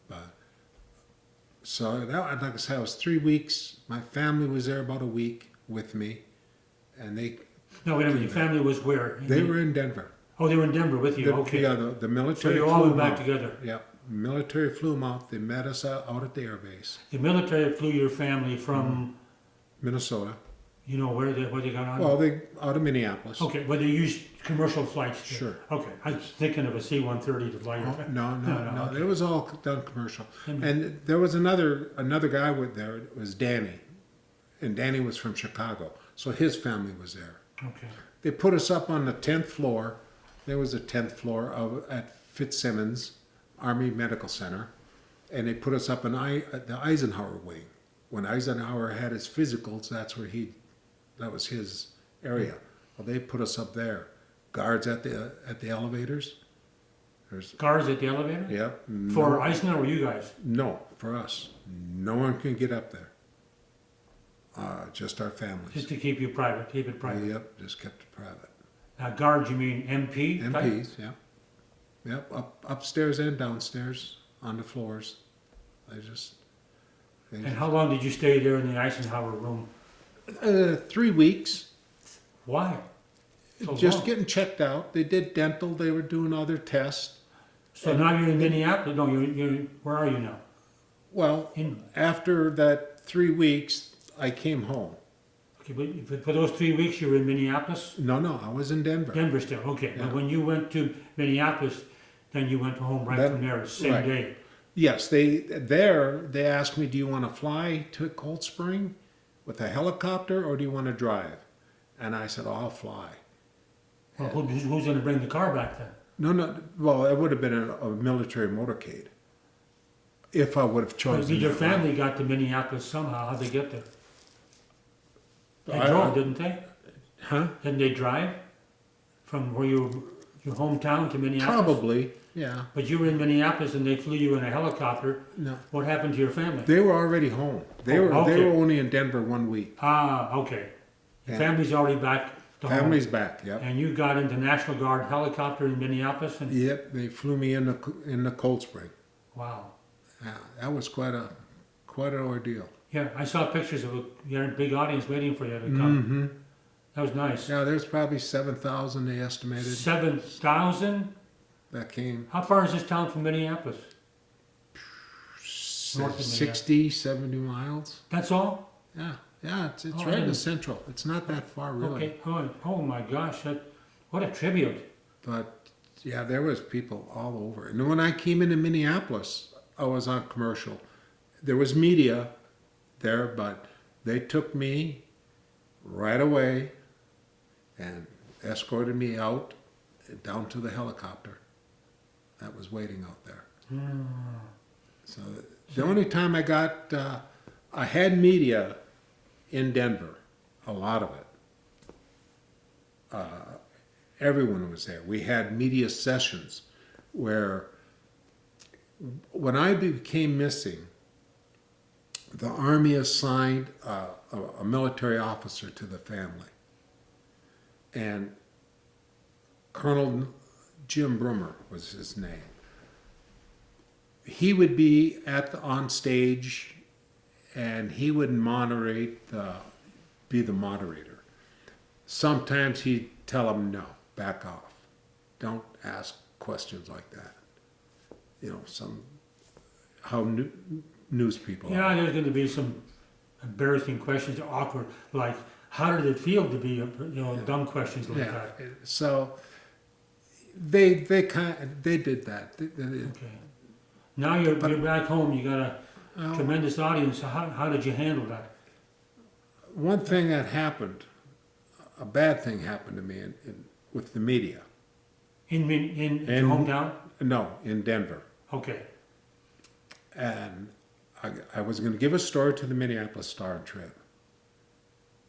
But So that, like I said, it was 3 weeks. My family was there about a week with me, and No, wait a minute, your family was where? they were in Denver. Oh, they were in Denver with you, okay. Yeah, the So military. you all flew went back them out. together. Yep, military flew them out. They met us out at the air base, The military flew your family from, Minnesota. you know, where they got on? Well, they out of Minneapolis. Okay, but they used commercial flights. Sure. Okay, I was thinking of a C-130 to fly your Oh, no, okay. it was all done commercial. Mhm. And there was another guy with there. It was Danny, and Danny was from Chicago, so his family was there. Okay. They put us up on the 10th floor. There was a 10th floor at Fitzsimmons Army Medical Center, and they put us up in the Eisenhower wing. When Eisenhower had his physicals, that was his area. Well, they put us up there. Guards at the elevators. There's Cars at the elevator? yep. For Eisenhower or you guys? No, for us. No one can get up there. Just our families. Just to keep it private. Yep, just kept it private. Guards, you mean MP? type? MPs, yeah. Yep, upstairs and downstairs on the floors. They And how long did you stay there in the Eisenhower room? 3 weeks. Why? So Just long. getting checked out. They did dental. They were doing other tests. So now you're in Minneapolis? No, where are you now? Well, In, after that 3 weeks, I came home. okay, but for those 3 weeks you were in Minneapolis? No, I was in Denver. Denver still, okay. Yeah. But when you went to Minneapolis, then you went home right That- from there, same right. day. Yes, they asked me, do you want to fly to Cold Spring with a helicopter or do you want to drive? And I said, oh, I'll fly. Well, who's going to bring the car back then? No, well, it would have been a military motorcade if I would have But chosen your that route. family got to Minneapolis somehow. How'd they get there? They I- drove, didn't they? Huh? Didn't they drive from where your hometown to Minneapolis? Probably, yeah. But you were in Minneapolis and they flew you in a helicopter. No. What happened to your family? They were already home. They Oh, were okay. only in Denver 1 week. Ah, okay. Your Yeah. family's already back to Family's home. back, yep. And you got into National Guard helicopter in Minneapolis and Yep, they flew me in the Cold Spring. wow. Yeah, that was quite an ordeal. Yeah, I saw pictures of you had a big audience waiting for you to come. Mm-hmm. That was nice. Yeah, there's probably 7,000 they estimated 7,000? that came. How far is this town from Minneapolis? North of 60, 70 miles. That's all? Yeah, it's Oh, I right in the didn't- central. It's not that far really. Okay. Oh my gosh, what a tribute. But yeah, there was people all over. And when I came into Minneapolis, I was on commercial. There was media there, but they took me right away and escorted me out down to the helicopter that was waiting out there. So the only time I had media in Denver, a lot of it. Everyone was there. We had media sessions where when I became missing, the Army assigned a military officer to the family. And Colonel Jim Brummer was his name. He would be on stage and he would be the moderator. Sometimes he'd tell them, no, back off. Don't ask questions like that. You know, how news people Yeah, are. there's going to be some embarrassing questions, awkward, like how did it feel to be, dumb questions like Yeah. that. So they did that. Okay. Now you're back home. You got a tremendous audience. So how did you handle that? One thing that happened, a bad thing happened to me with the media. In your hometown? No, in Denver. Okay. And I was going to give a story to the Minneapolis Star and Trib.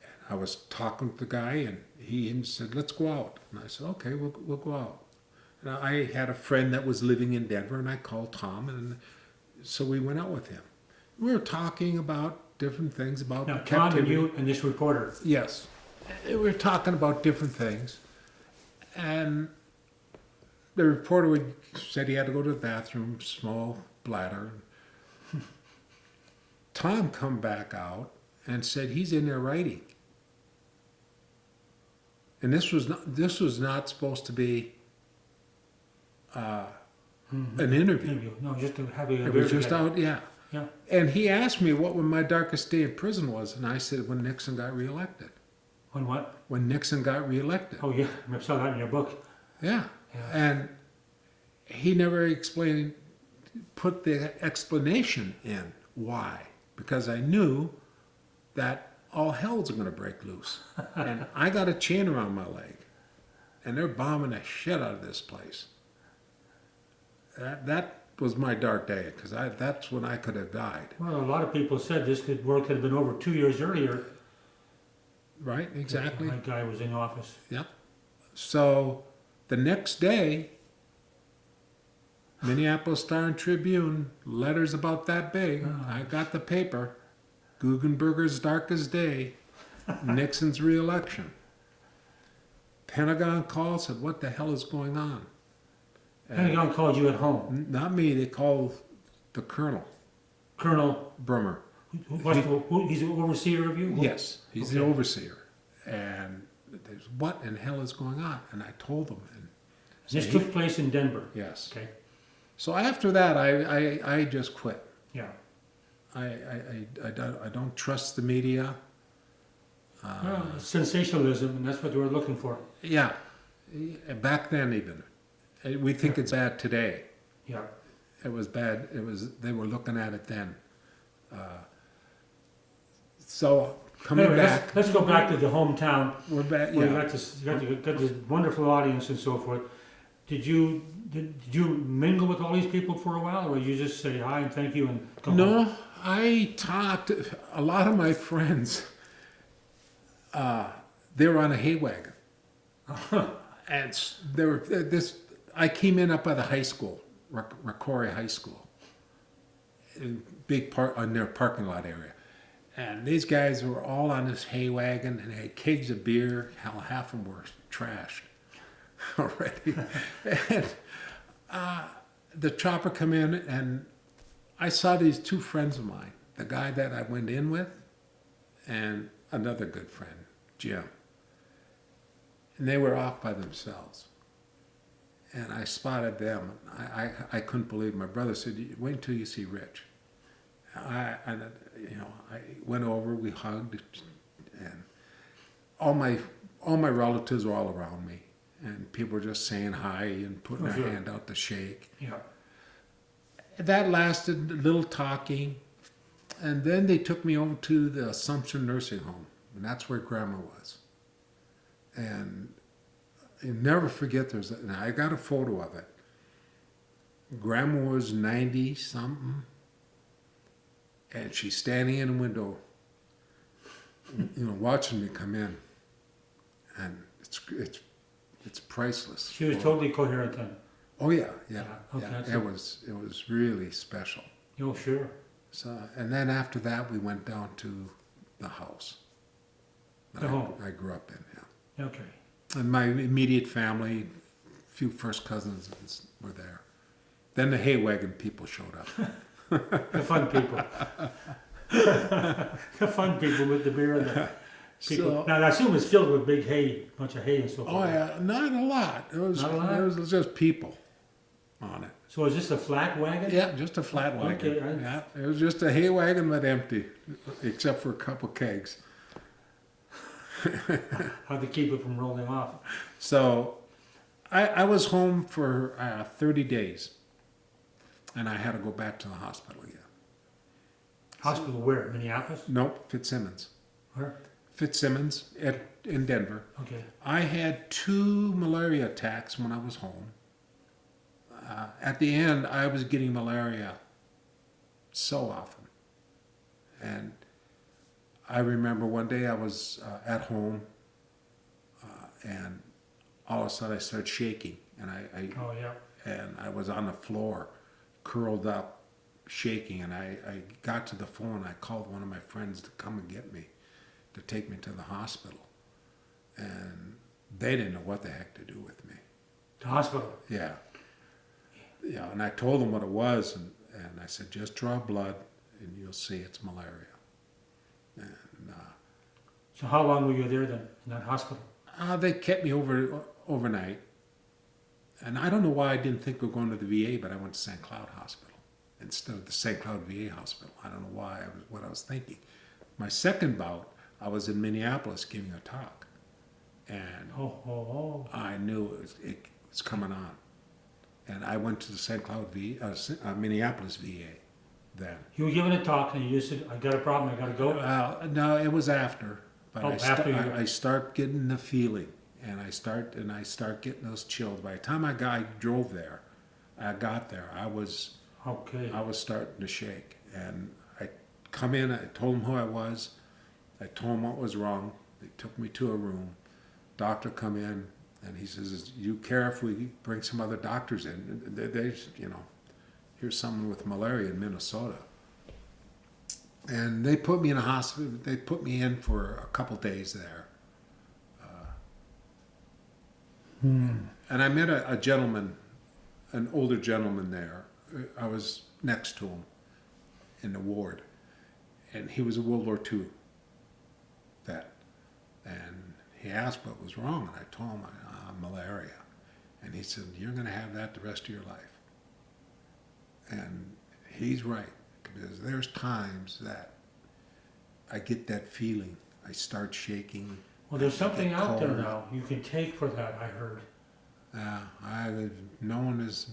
And I was talking to the guy, and he said, let's go out. And I said, okay, we'll go out. And I had a friend that was living in Denver, and I called Tom, and so we went out with him. We were talking about different things about Now, Tom and captivity. you and this reporter. Yes. We were talking about different things. And the reporter said he had to go to the bathroom, small bladder. Tom come back out and said he's in there writing. And this was not supposed to be an interview. No, just to have a It beer was just together. out, yeah. Yeah. And he asked me what my darkest day in prison was, and I said when Nixon got reelected. When what? When Nixon got reelected. Oh yeah, I saw that in your book. Yeah. Yeah. And he never put the explanation in why. Because I knew that all hell's going to break loose. And I got a chain around my leg. And they're bombing the shit out of this place. That was my dark day, because that's when I could have died. Well, a lot of people said this war could have been over 2 years earlier. Right, exactly. That guy was in office. Yep. So the next day, Minneapolis Star and Tribune, letters about that big. Oh. I got the paper. Guggenberger's darkest day, Nixon's reelection. Pentagon called, said, what the hell is going on? Pentagon called you at home. Not me, they called the colonel, Colonel, Brummer. he's an overseer of you? Yes, he's the Okay. overseer. And there's, what in hell is going on? And I told them. And This took place in Denver. yes. Okay. So after that, I just quit. Yeah. I don't trust the media. Well, it's sensationalism, and that's what they were looking for. Yeah, back then even. We think it's bad today. Yeah. It was bad. They were looking at it then. So coming Anyway, back, let's go back to the hometown we're back. where Yeah. you got this wonderful audience and so forth. Did you mingle with all these people for a while, or you just say hi and thank you and come home? No, I talked. A lot of my friends, they were on a hay wagon, and they were this. I came in up by the high school, Rocori High School, in big part on their parking lot area, and these guys were all on this hay wagon and they had kegs of beer. Hell, half of them were trashed already, and the chopper come in, and I saw these two friends of mine, the guy that I went in with, and another good friend, Jim, and they were off by themselves. And I spotted them. I couldn't believe it. My brother said, "Wait until you see Rich." I went over. We hugged, and all my relatives were all around me, and people were just saying hi and putting their hand out to shake. Yeah. That lasted a little talking, and then they took me over to the Assumption Nursing Home, and that's where Grandma was. And you never forget, and I got a photo of it. Grandma was 90-something, and she's standing in the window, watching me come in, and it's priceless. She was totally coherent then. Oh yeah. Okay, It was really special. Oh, sure. So, and then after that, we went down to the house that The home. I grew up in. Yeah. Okay. And my immediate family, a few first cousins were there. Then the hay wagon people showed up. The fun people. The fun people with the beer and the people. So, Now, I assume it's filled with big hay, bunch of hay and so forth. oh yeah, not a lot. It was Not a lot? It was just people on it. So is this a flat wagon? Yeah, just a flat wagon. Okay, Yeah, it was just a hay wagon but empty, except for a couple kegs. How'd they keep it from rolling off? So I was home for 30 days, and I had to go back to the hospital again. Hospital where? Minneapolis? Nope, Fitzsimmons. Where? Fitzsimmons in Denver. Okay. I had 2 malaria attacks when I was home. At the end, I was getting malaria so often. And I remember one day I was at home, and all of a sudden I started shaking, and Oh, yeah. and I was on the floor, curled up, shaking, and I got to the phone. I called one of my friends to come and get me, to take me to the hospital, and they didn't know what the heck to do with me. The hospital. Yeah, and I told them what it was, and I said, just draw blood, and you'll see it's malaria. And So how long were you there then, in that hospital? they kept me overnight. And I don't know why I didn't think of going to the VA, but I went to St. Cloud Hospital instead of the St. Cloud VA Hospital. I don't know why, what I was thinking. My second bout, I was in Minneapolis giving a talk. And I knew it was coming on. And I went to the St. Cloud Minneapolis VA then. You were giving a talk and you said, I got a problem, I gotta go? No, it was after. But Oh, I start getting the feeling, and I start getting those chills. By the time I got there, I was starting to shake. And I come in, I told them who I was, I told them what was wrong. They took me to a room. Doctor come in, and he says, "You care if we bring some other doctors in? They here's someone with malaria in Minnesota." And they put me in a hospital. They put me in for a couple days there. And I met a gentleman, an older gentleman there. I was next to him in the ward. And he was a World War II vet. And he asked what was wrong. And I told him malaria. And he said, "You're going to have that the rest of your life." And he's right. Because there's times that I get that feeling. I start shaking. Well, there's something out there now you can take for that, I heard. No one is.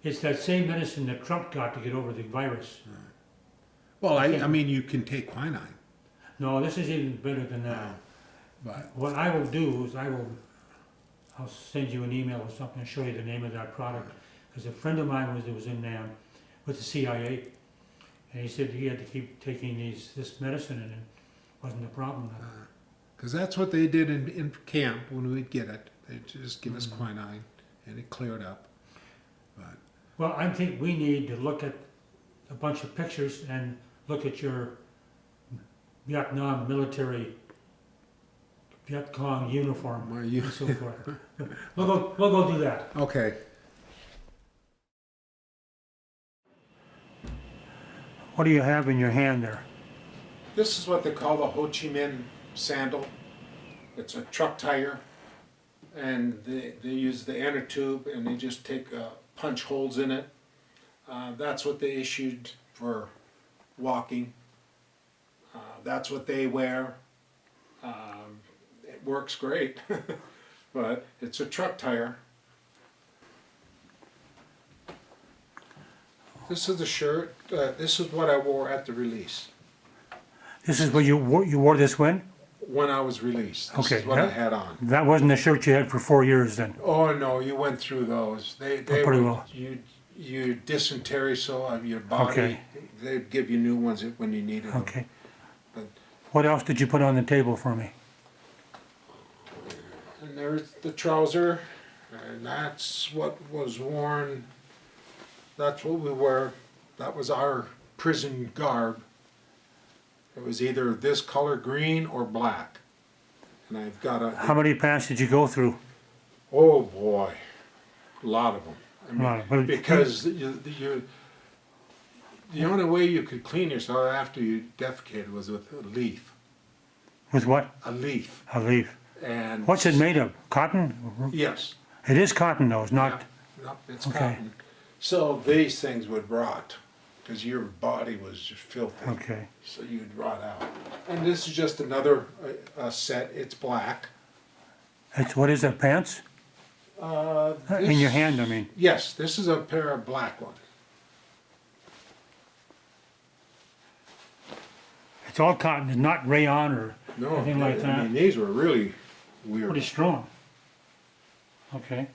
It's that same medicine that Trump got to get over the virus. Well, I mean, you can take quinine. No, this is even better than that. But What I will do is I'll send you an email or something and show you the name of that product. Because a friend of mine was in with the CIA. And he said he had to keep taking this medicine and it wasn't a problem. because that's what they did in camp when we'd get it. They'd just give us quinine, and it cleared up. But Well, I think we need to look at a bunch of pictures and look at your Vietnam military, Viet Cong uniform and so forth. We'll go do that. okay. What do you have in your hand there? This is what they call the Ho Chi Minh sandal. It's a truck tire, and they use the inner tube, and they just take punch holes in it. That's what they issued for walking. That's what they wear. It works great, but it's a truck tire. This is the shirt. This is what I wore at the release. This is what you wore this when? When I was released. This Okay, is what I had on. That wasn't the shirt you had for 4 years then. Oh no, you went through those. They pretty were, well. you dysentery, so of your body. Okay. They'd give you new ones when you needed them. Okay. But- What else did you put on the table for me? And there's the trouser, and that's what was worn. That's what we wore. That was our prison garb. It was either this color, green or black. And I've got a. How many pants did you go through? Oh boy, a lot of them. I mean, A lot, but- because the only way you could clean yourself after you defecated was with a leaf. With what? A leaf. A leaf. And What's it made of? Cotton? yes. It is cotton though, it's not. Yeah, nope, it's Okay. cotton. So these things would rot because your body was just filthy. Okay. So you'd rot out. And this is just another set. It's black. What is that, pants? In your hand, I mean. Yes, this is a pair of black ones. It's all cotton, it's not rayon or No, anything like I that. mean, these were really weird. Pretty strong. Okay.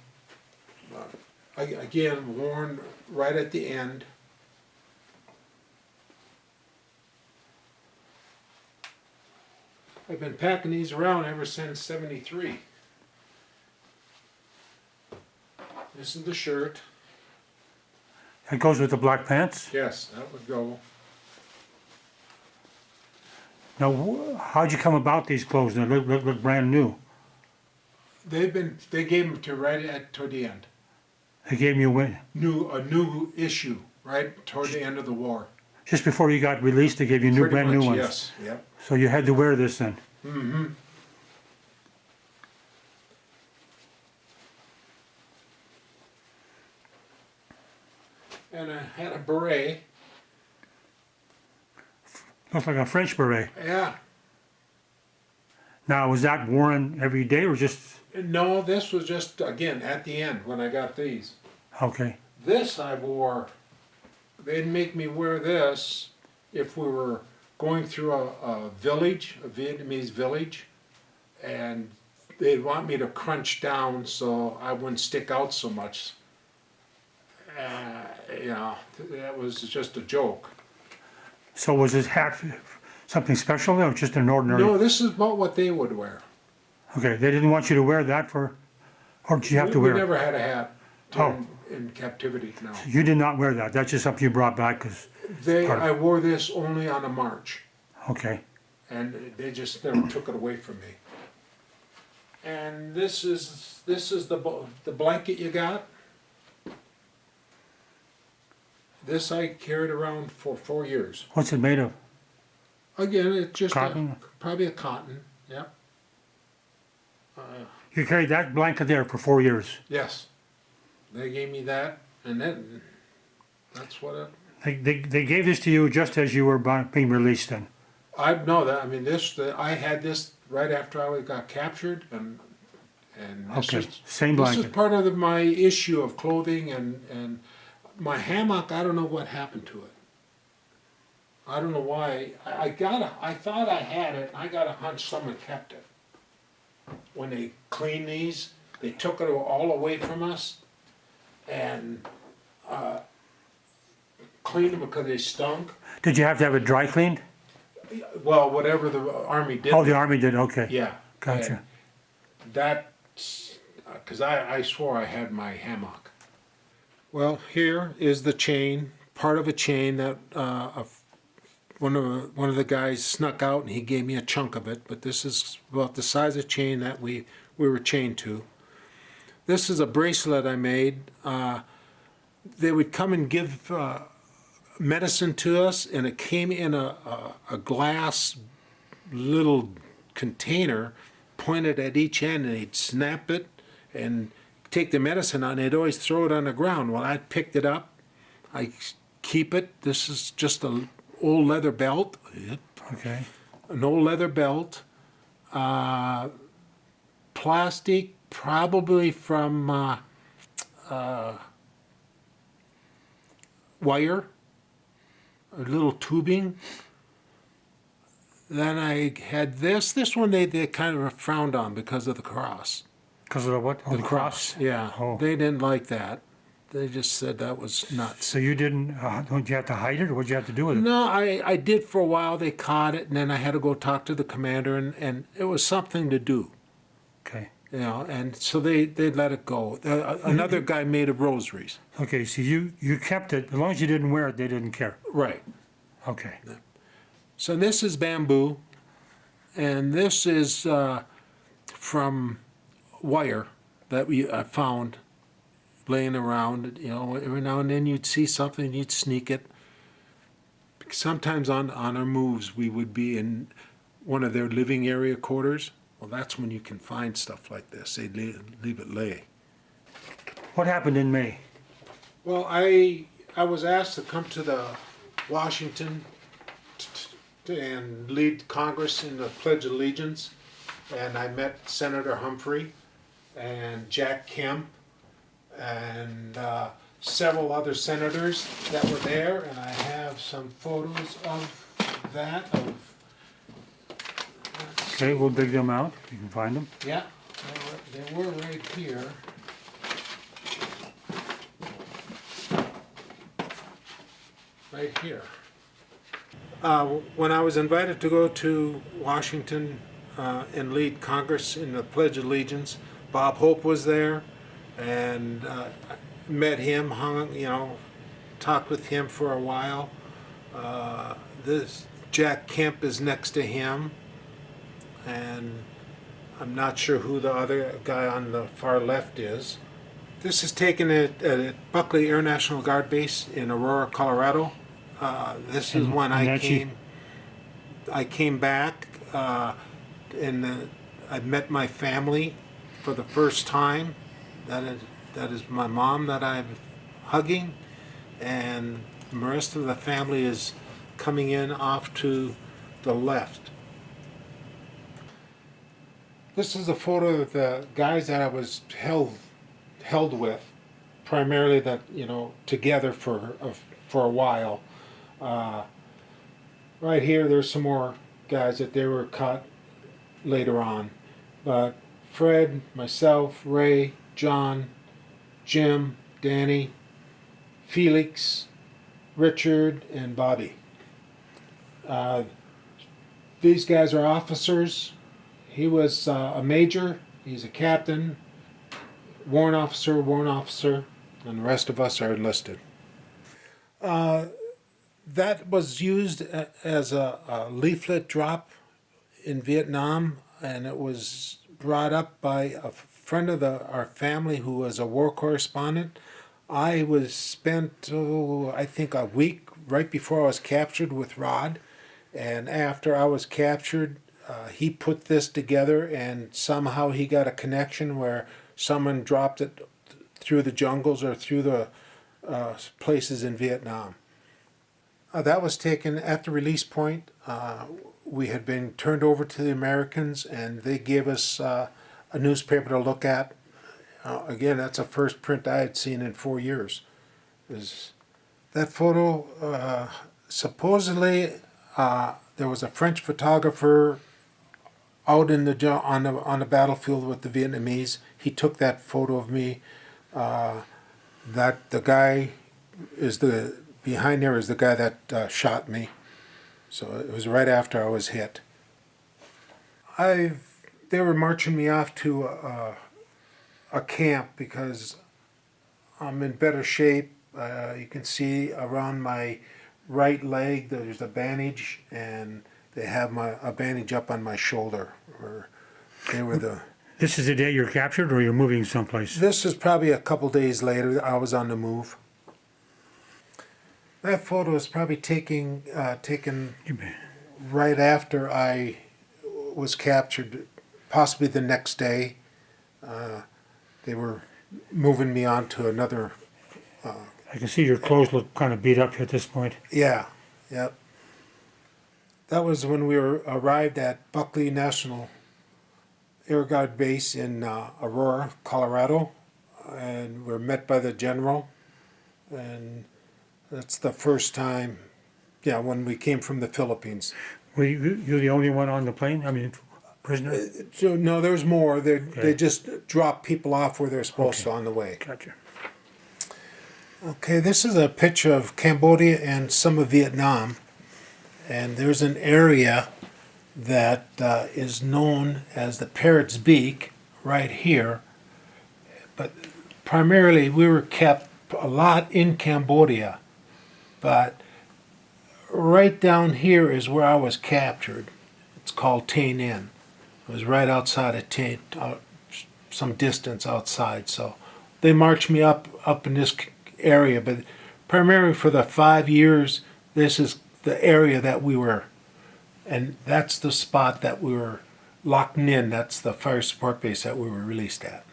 Again, worn right at the end. I've been packing these around ever since '73. This is the shirt. That goes with the black pants? Yes, that would go. Now, how'd you come about these clothes? They look brand new. They gave them toward the end. They gave you A new issue right toward the end of the war. Just before you got released, they gave you new, brand new ones. Yes, yep. So you had to wear this then. Mm-hmm. And I had a beret. Looks like a French beret. Yeah. Now, was that worn every day or just, No, this was just, again, at the end when I got these. okay, This I wore, they'd make me wear this if we were going through a village, a Vietnamese village, and they'd want me to crunch down so I wouldn't stick out so much. You know, that was just a joke. so was this hat something special or just an ordinary? No, this is about what they would wear. Okay, they didn't want you to wear that for, or did you have to We wear it? never had a hat Oh. in captivity, no. You did not wear that, that's just something you brought back because, I wore this only on a march, okay. and they just never took it away from me. And this is the blanket you got. This I carried around for 4 years. What's it made of? Again, it's just Cotton? probably a cotton. Yep. You carried that blanket there for 4 years. Yes, they gave me that, and then that's what it. They gave this to you just as you were being released then? I know that. I mean, I had this right after I got captured, and this Okay, is same this is blanket. part of my issue of clothing and my hammock. I don't know what happened to it. I don't know why. I thought I had it. I got a hunch someone kept it. When they cleaned these, they took it all away from us and cleaned them because they stunk. Did you have to have it dry cleaned? Well, whatever the army did. Oh, the Army did, okay. Yeah. Gotcha. And that's because I swore I had my hammock. Well, here is the chain, part of a chain that one of the guys snuck out and he gave me a chunk of it. But this is about the size of chain that we were chained to. This is a bracelet I made. They would come and give medicine to us, and it came in a glass little container pointed at each end, and they'd snap it and take the medicine out, and they'd always throw it on the ground. Well, I picked it up, I keep it. This is just an old leather belt. Okay. An old leather belt, plastic, probably from wire, a little tubing. Then I had this one they kind of frowned on because of the cross. Because of the what? Oh, the cross? Yeah, Oh. they didn't like that. They just said that was nuts. So you didn't, don't you have to hide it or what'd you have to do with it? No, I did for a while. They caught it, and then I had to go talk to the commander, and it was something to do. Okay. You know, and so they let it go. Another guy made of rosaries. Okay, so you kept it, as long as you didn't wear it, they didn't care. Right. Okay. So this is bamboo, and this is from wire that I found laying around. You know, every now and then you'd see something, you'd sneak it. Sometimes on our moves, we would be in one of their living area quarters. Well, that's when you can find stuff like this. They'd leave it lay. What happened in May? Well, I was asked to come to the Washington and lead Congress in the Pledge of Allegiance, and I met Senator Humphrey and Jack Kemp and several other senators that were there, and I have some photos of that. Okay, we'll dig them out, if you can find them. Yeah, they were right here. Right here. When I was invited to go to Washington and lead Congress in the Pledge of Allegiance, Bob Hope was there, and met him, talked with him for a while. This Jack Kemp is next to him, and I'm not sure who the other guy on the far left is. This is taken at Buckley Air National Guard Base in Aurora, Colorado. This is And- when and that you- I came back, and I met my family for the first time. That is that is my mom that I'm hugging, and the rest of the family is coming in off to the left. This is a photo of the guys that I was held with, primarily that together for a while. Uh, right here, there's some more guys that they were cut later on, but Fred, myself, Ray, John, Jim, Danny, Felix, Richard, and Bobby. Uh, these guys are officers. He was a major. He's a captain, warrant officer, and the rest of us are enlisted. That was used as a leaflet drop in Vietnam, and it was brought up by a friend of our family who was a war correspondent. I was spent, I think, a week right before I was captured with Rod, and after I was captured, he put this together, and somehow he got a connection where someone dropped it through the jungles or through the places in Vietnam. That was taken at the release point. We had been turned over to the Americans, and they gave us a newspaper to look at. Again, that's the first print I had seen in 4 years. That photo, supposedly, there was a French photographer out in on the battlefield with the Vietnamese. He took that photo of me. That the guy is behind there is the guy that shot me. So it was right after I was hit. They were marching me off to a camp because I'm in better shape. You can see around my right leg there's a bandage, and they have a bandage up on my shoulder. They were the. This is the day you're captured, or you're moving someplace? This is probably a couple days later. I was on the move. That photo is probably taken right after I was captured, possibly the next day. They were moving me on to another. I can see your clothes look kind of beat up at this point. Yeah, yep. That was when we arrived at Buckley National Air Guard Base in Aurora, Colorado, and we're met by the general, and that's the first time, when we came from the Philippines. Were you the only one on the plane? I mean, prisoner? So, no, there's more. They Okay. just drop people off where they're supposed to Okay. on the way. Gotcha. Okay, this is a picture of Cambodia and some of Vietnam, and there's an area that is known as the Parrot's Beak right here, but primarily we were kept a lot in Cambodia, but right down here is where I was captured. It's called Tay Ninh. It was right outside of Tay, some distance outside, so they marched me up in this area, but primarily for the 5 years, this is the area that we were, and that's the spot that we were locked in. That's the fire support base that we were released at.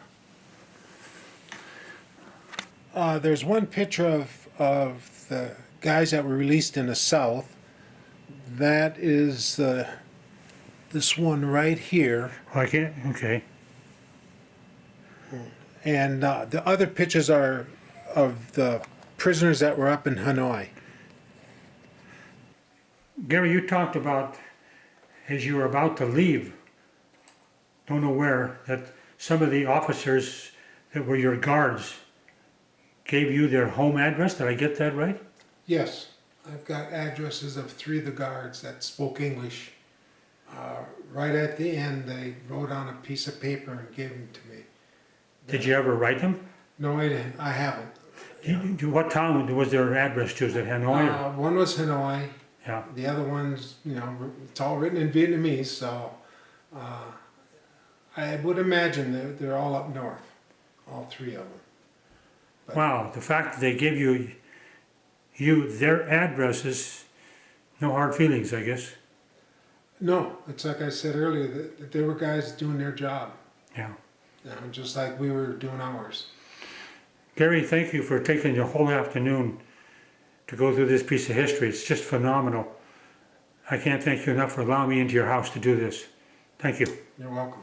There's one picture of the guys that were released in the south. That is this one right here. Like it? Okay. And the other pictures are of the prisoners that were up in Hanoi. Gary, you talked about, as you were about to leave, don't know where, that some of the officers that were your guards gave you their home address. Did I get that right? Yes, I've got addresses of 3 of the guards that spoke English. Right at the end, they wrote on a piece of paper and gave them to me. Did you ever write them? No, I didn't. I haven't. What town was their address to? Is it Hanoi? One was Hanoi. Yeah. The other one's, it's all written in Vietnamese, so I would imagine they're all up north, all 3 of them. But Wow, the fact that they gave you their addresses, no hard feelings, I guess. No, it's like I said earlier, that they were guys doing their job, Yeah. you know, just like we were doing ours. Gary, thank you for taking the whole afternoon to go through this piece of history. It's just phenomenal. I can't thank you enough for allowing me into your house to do this. Thank you. You're welcome.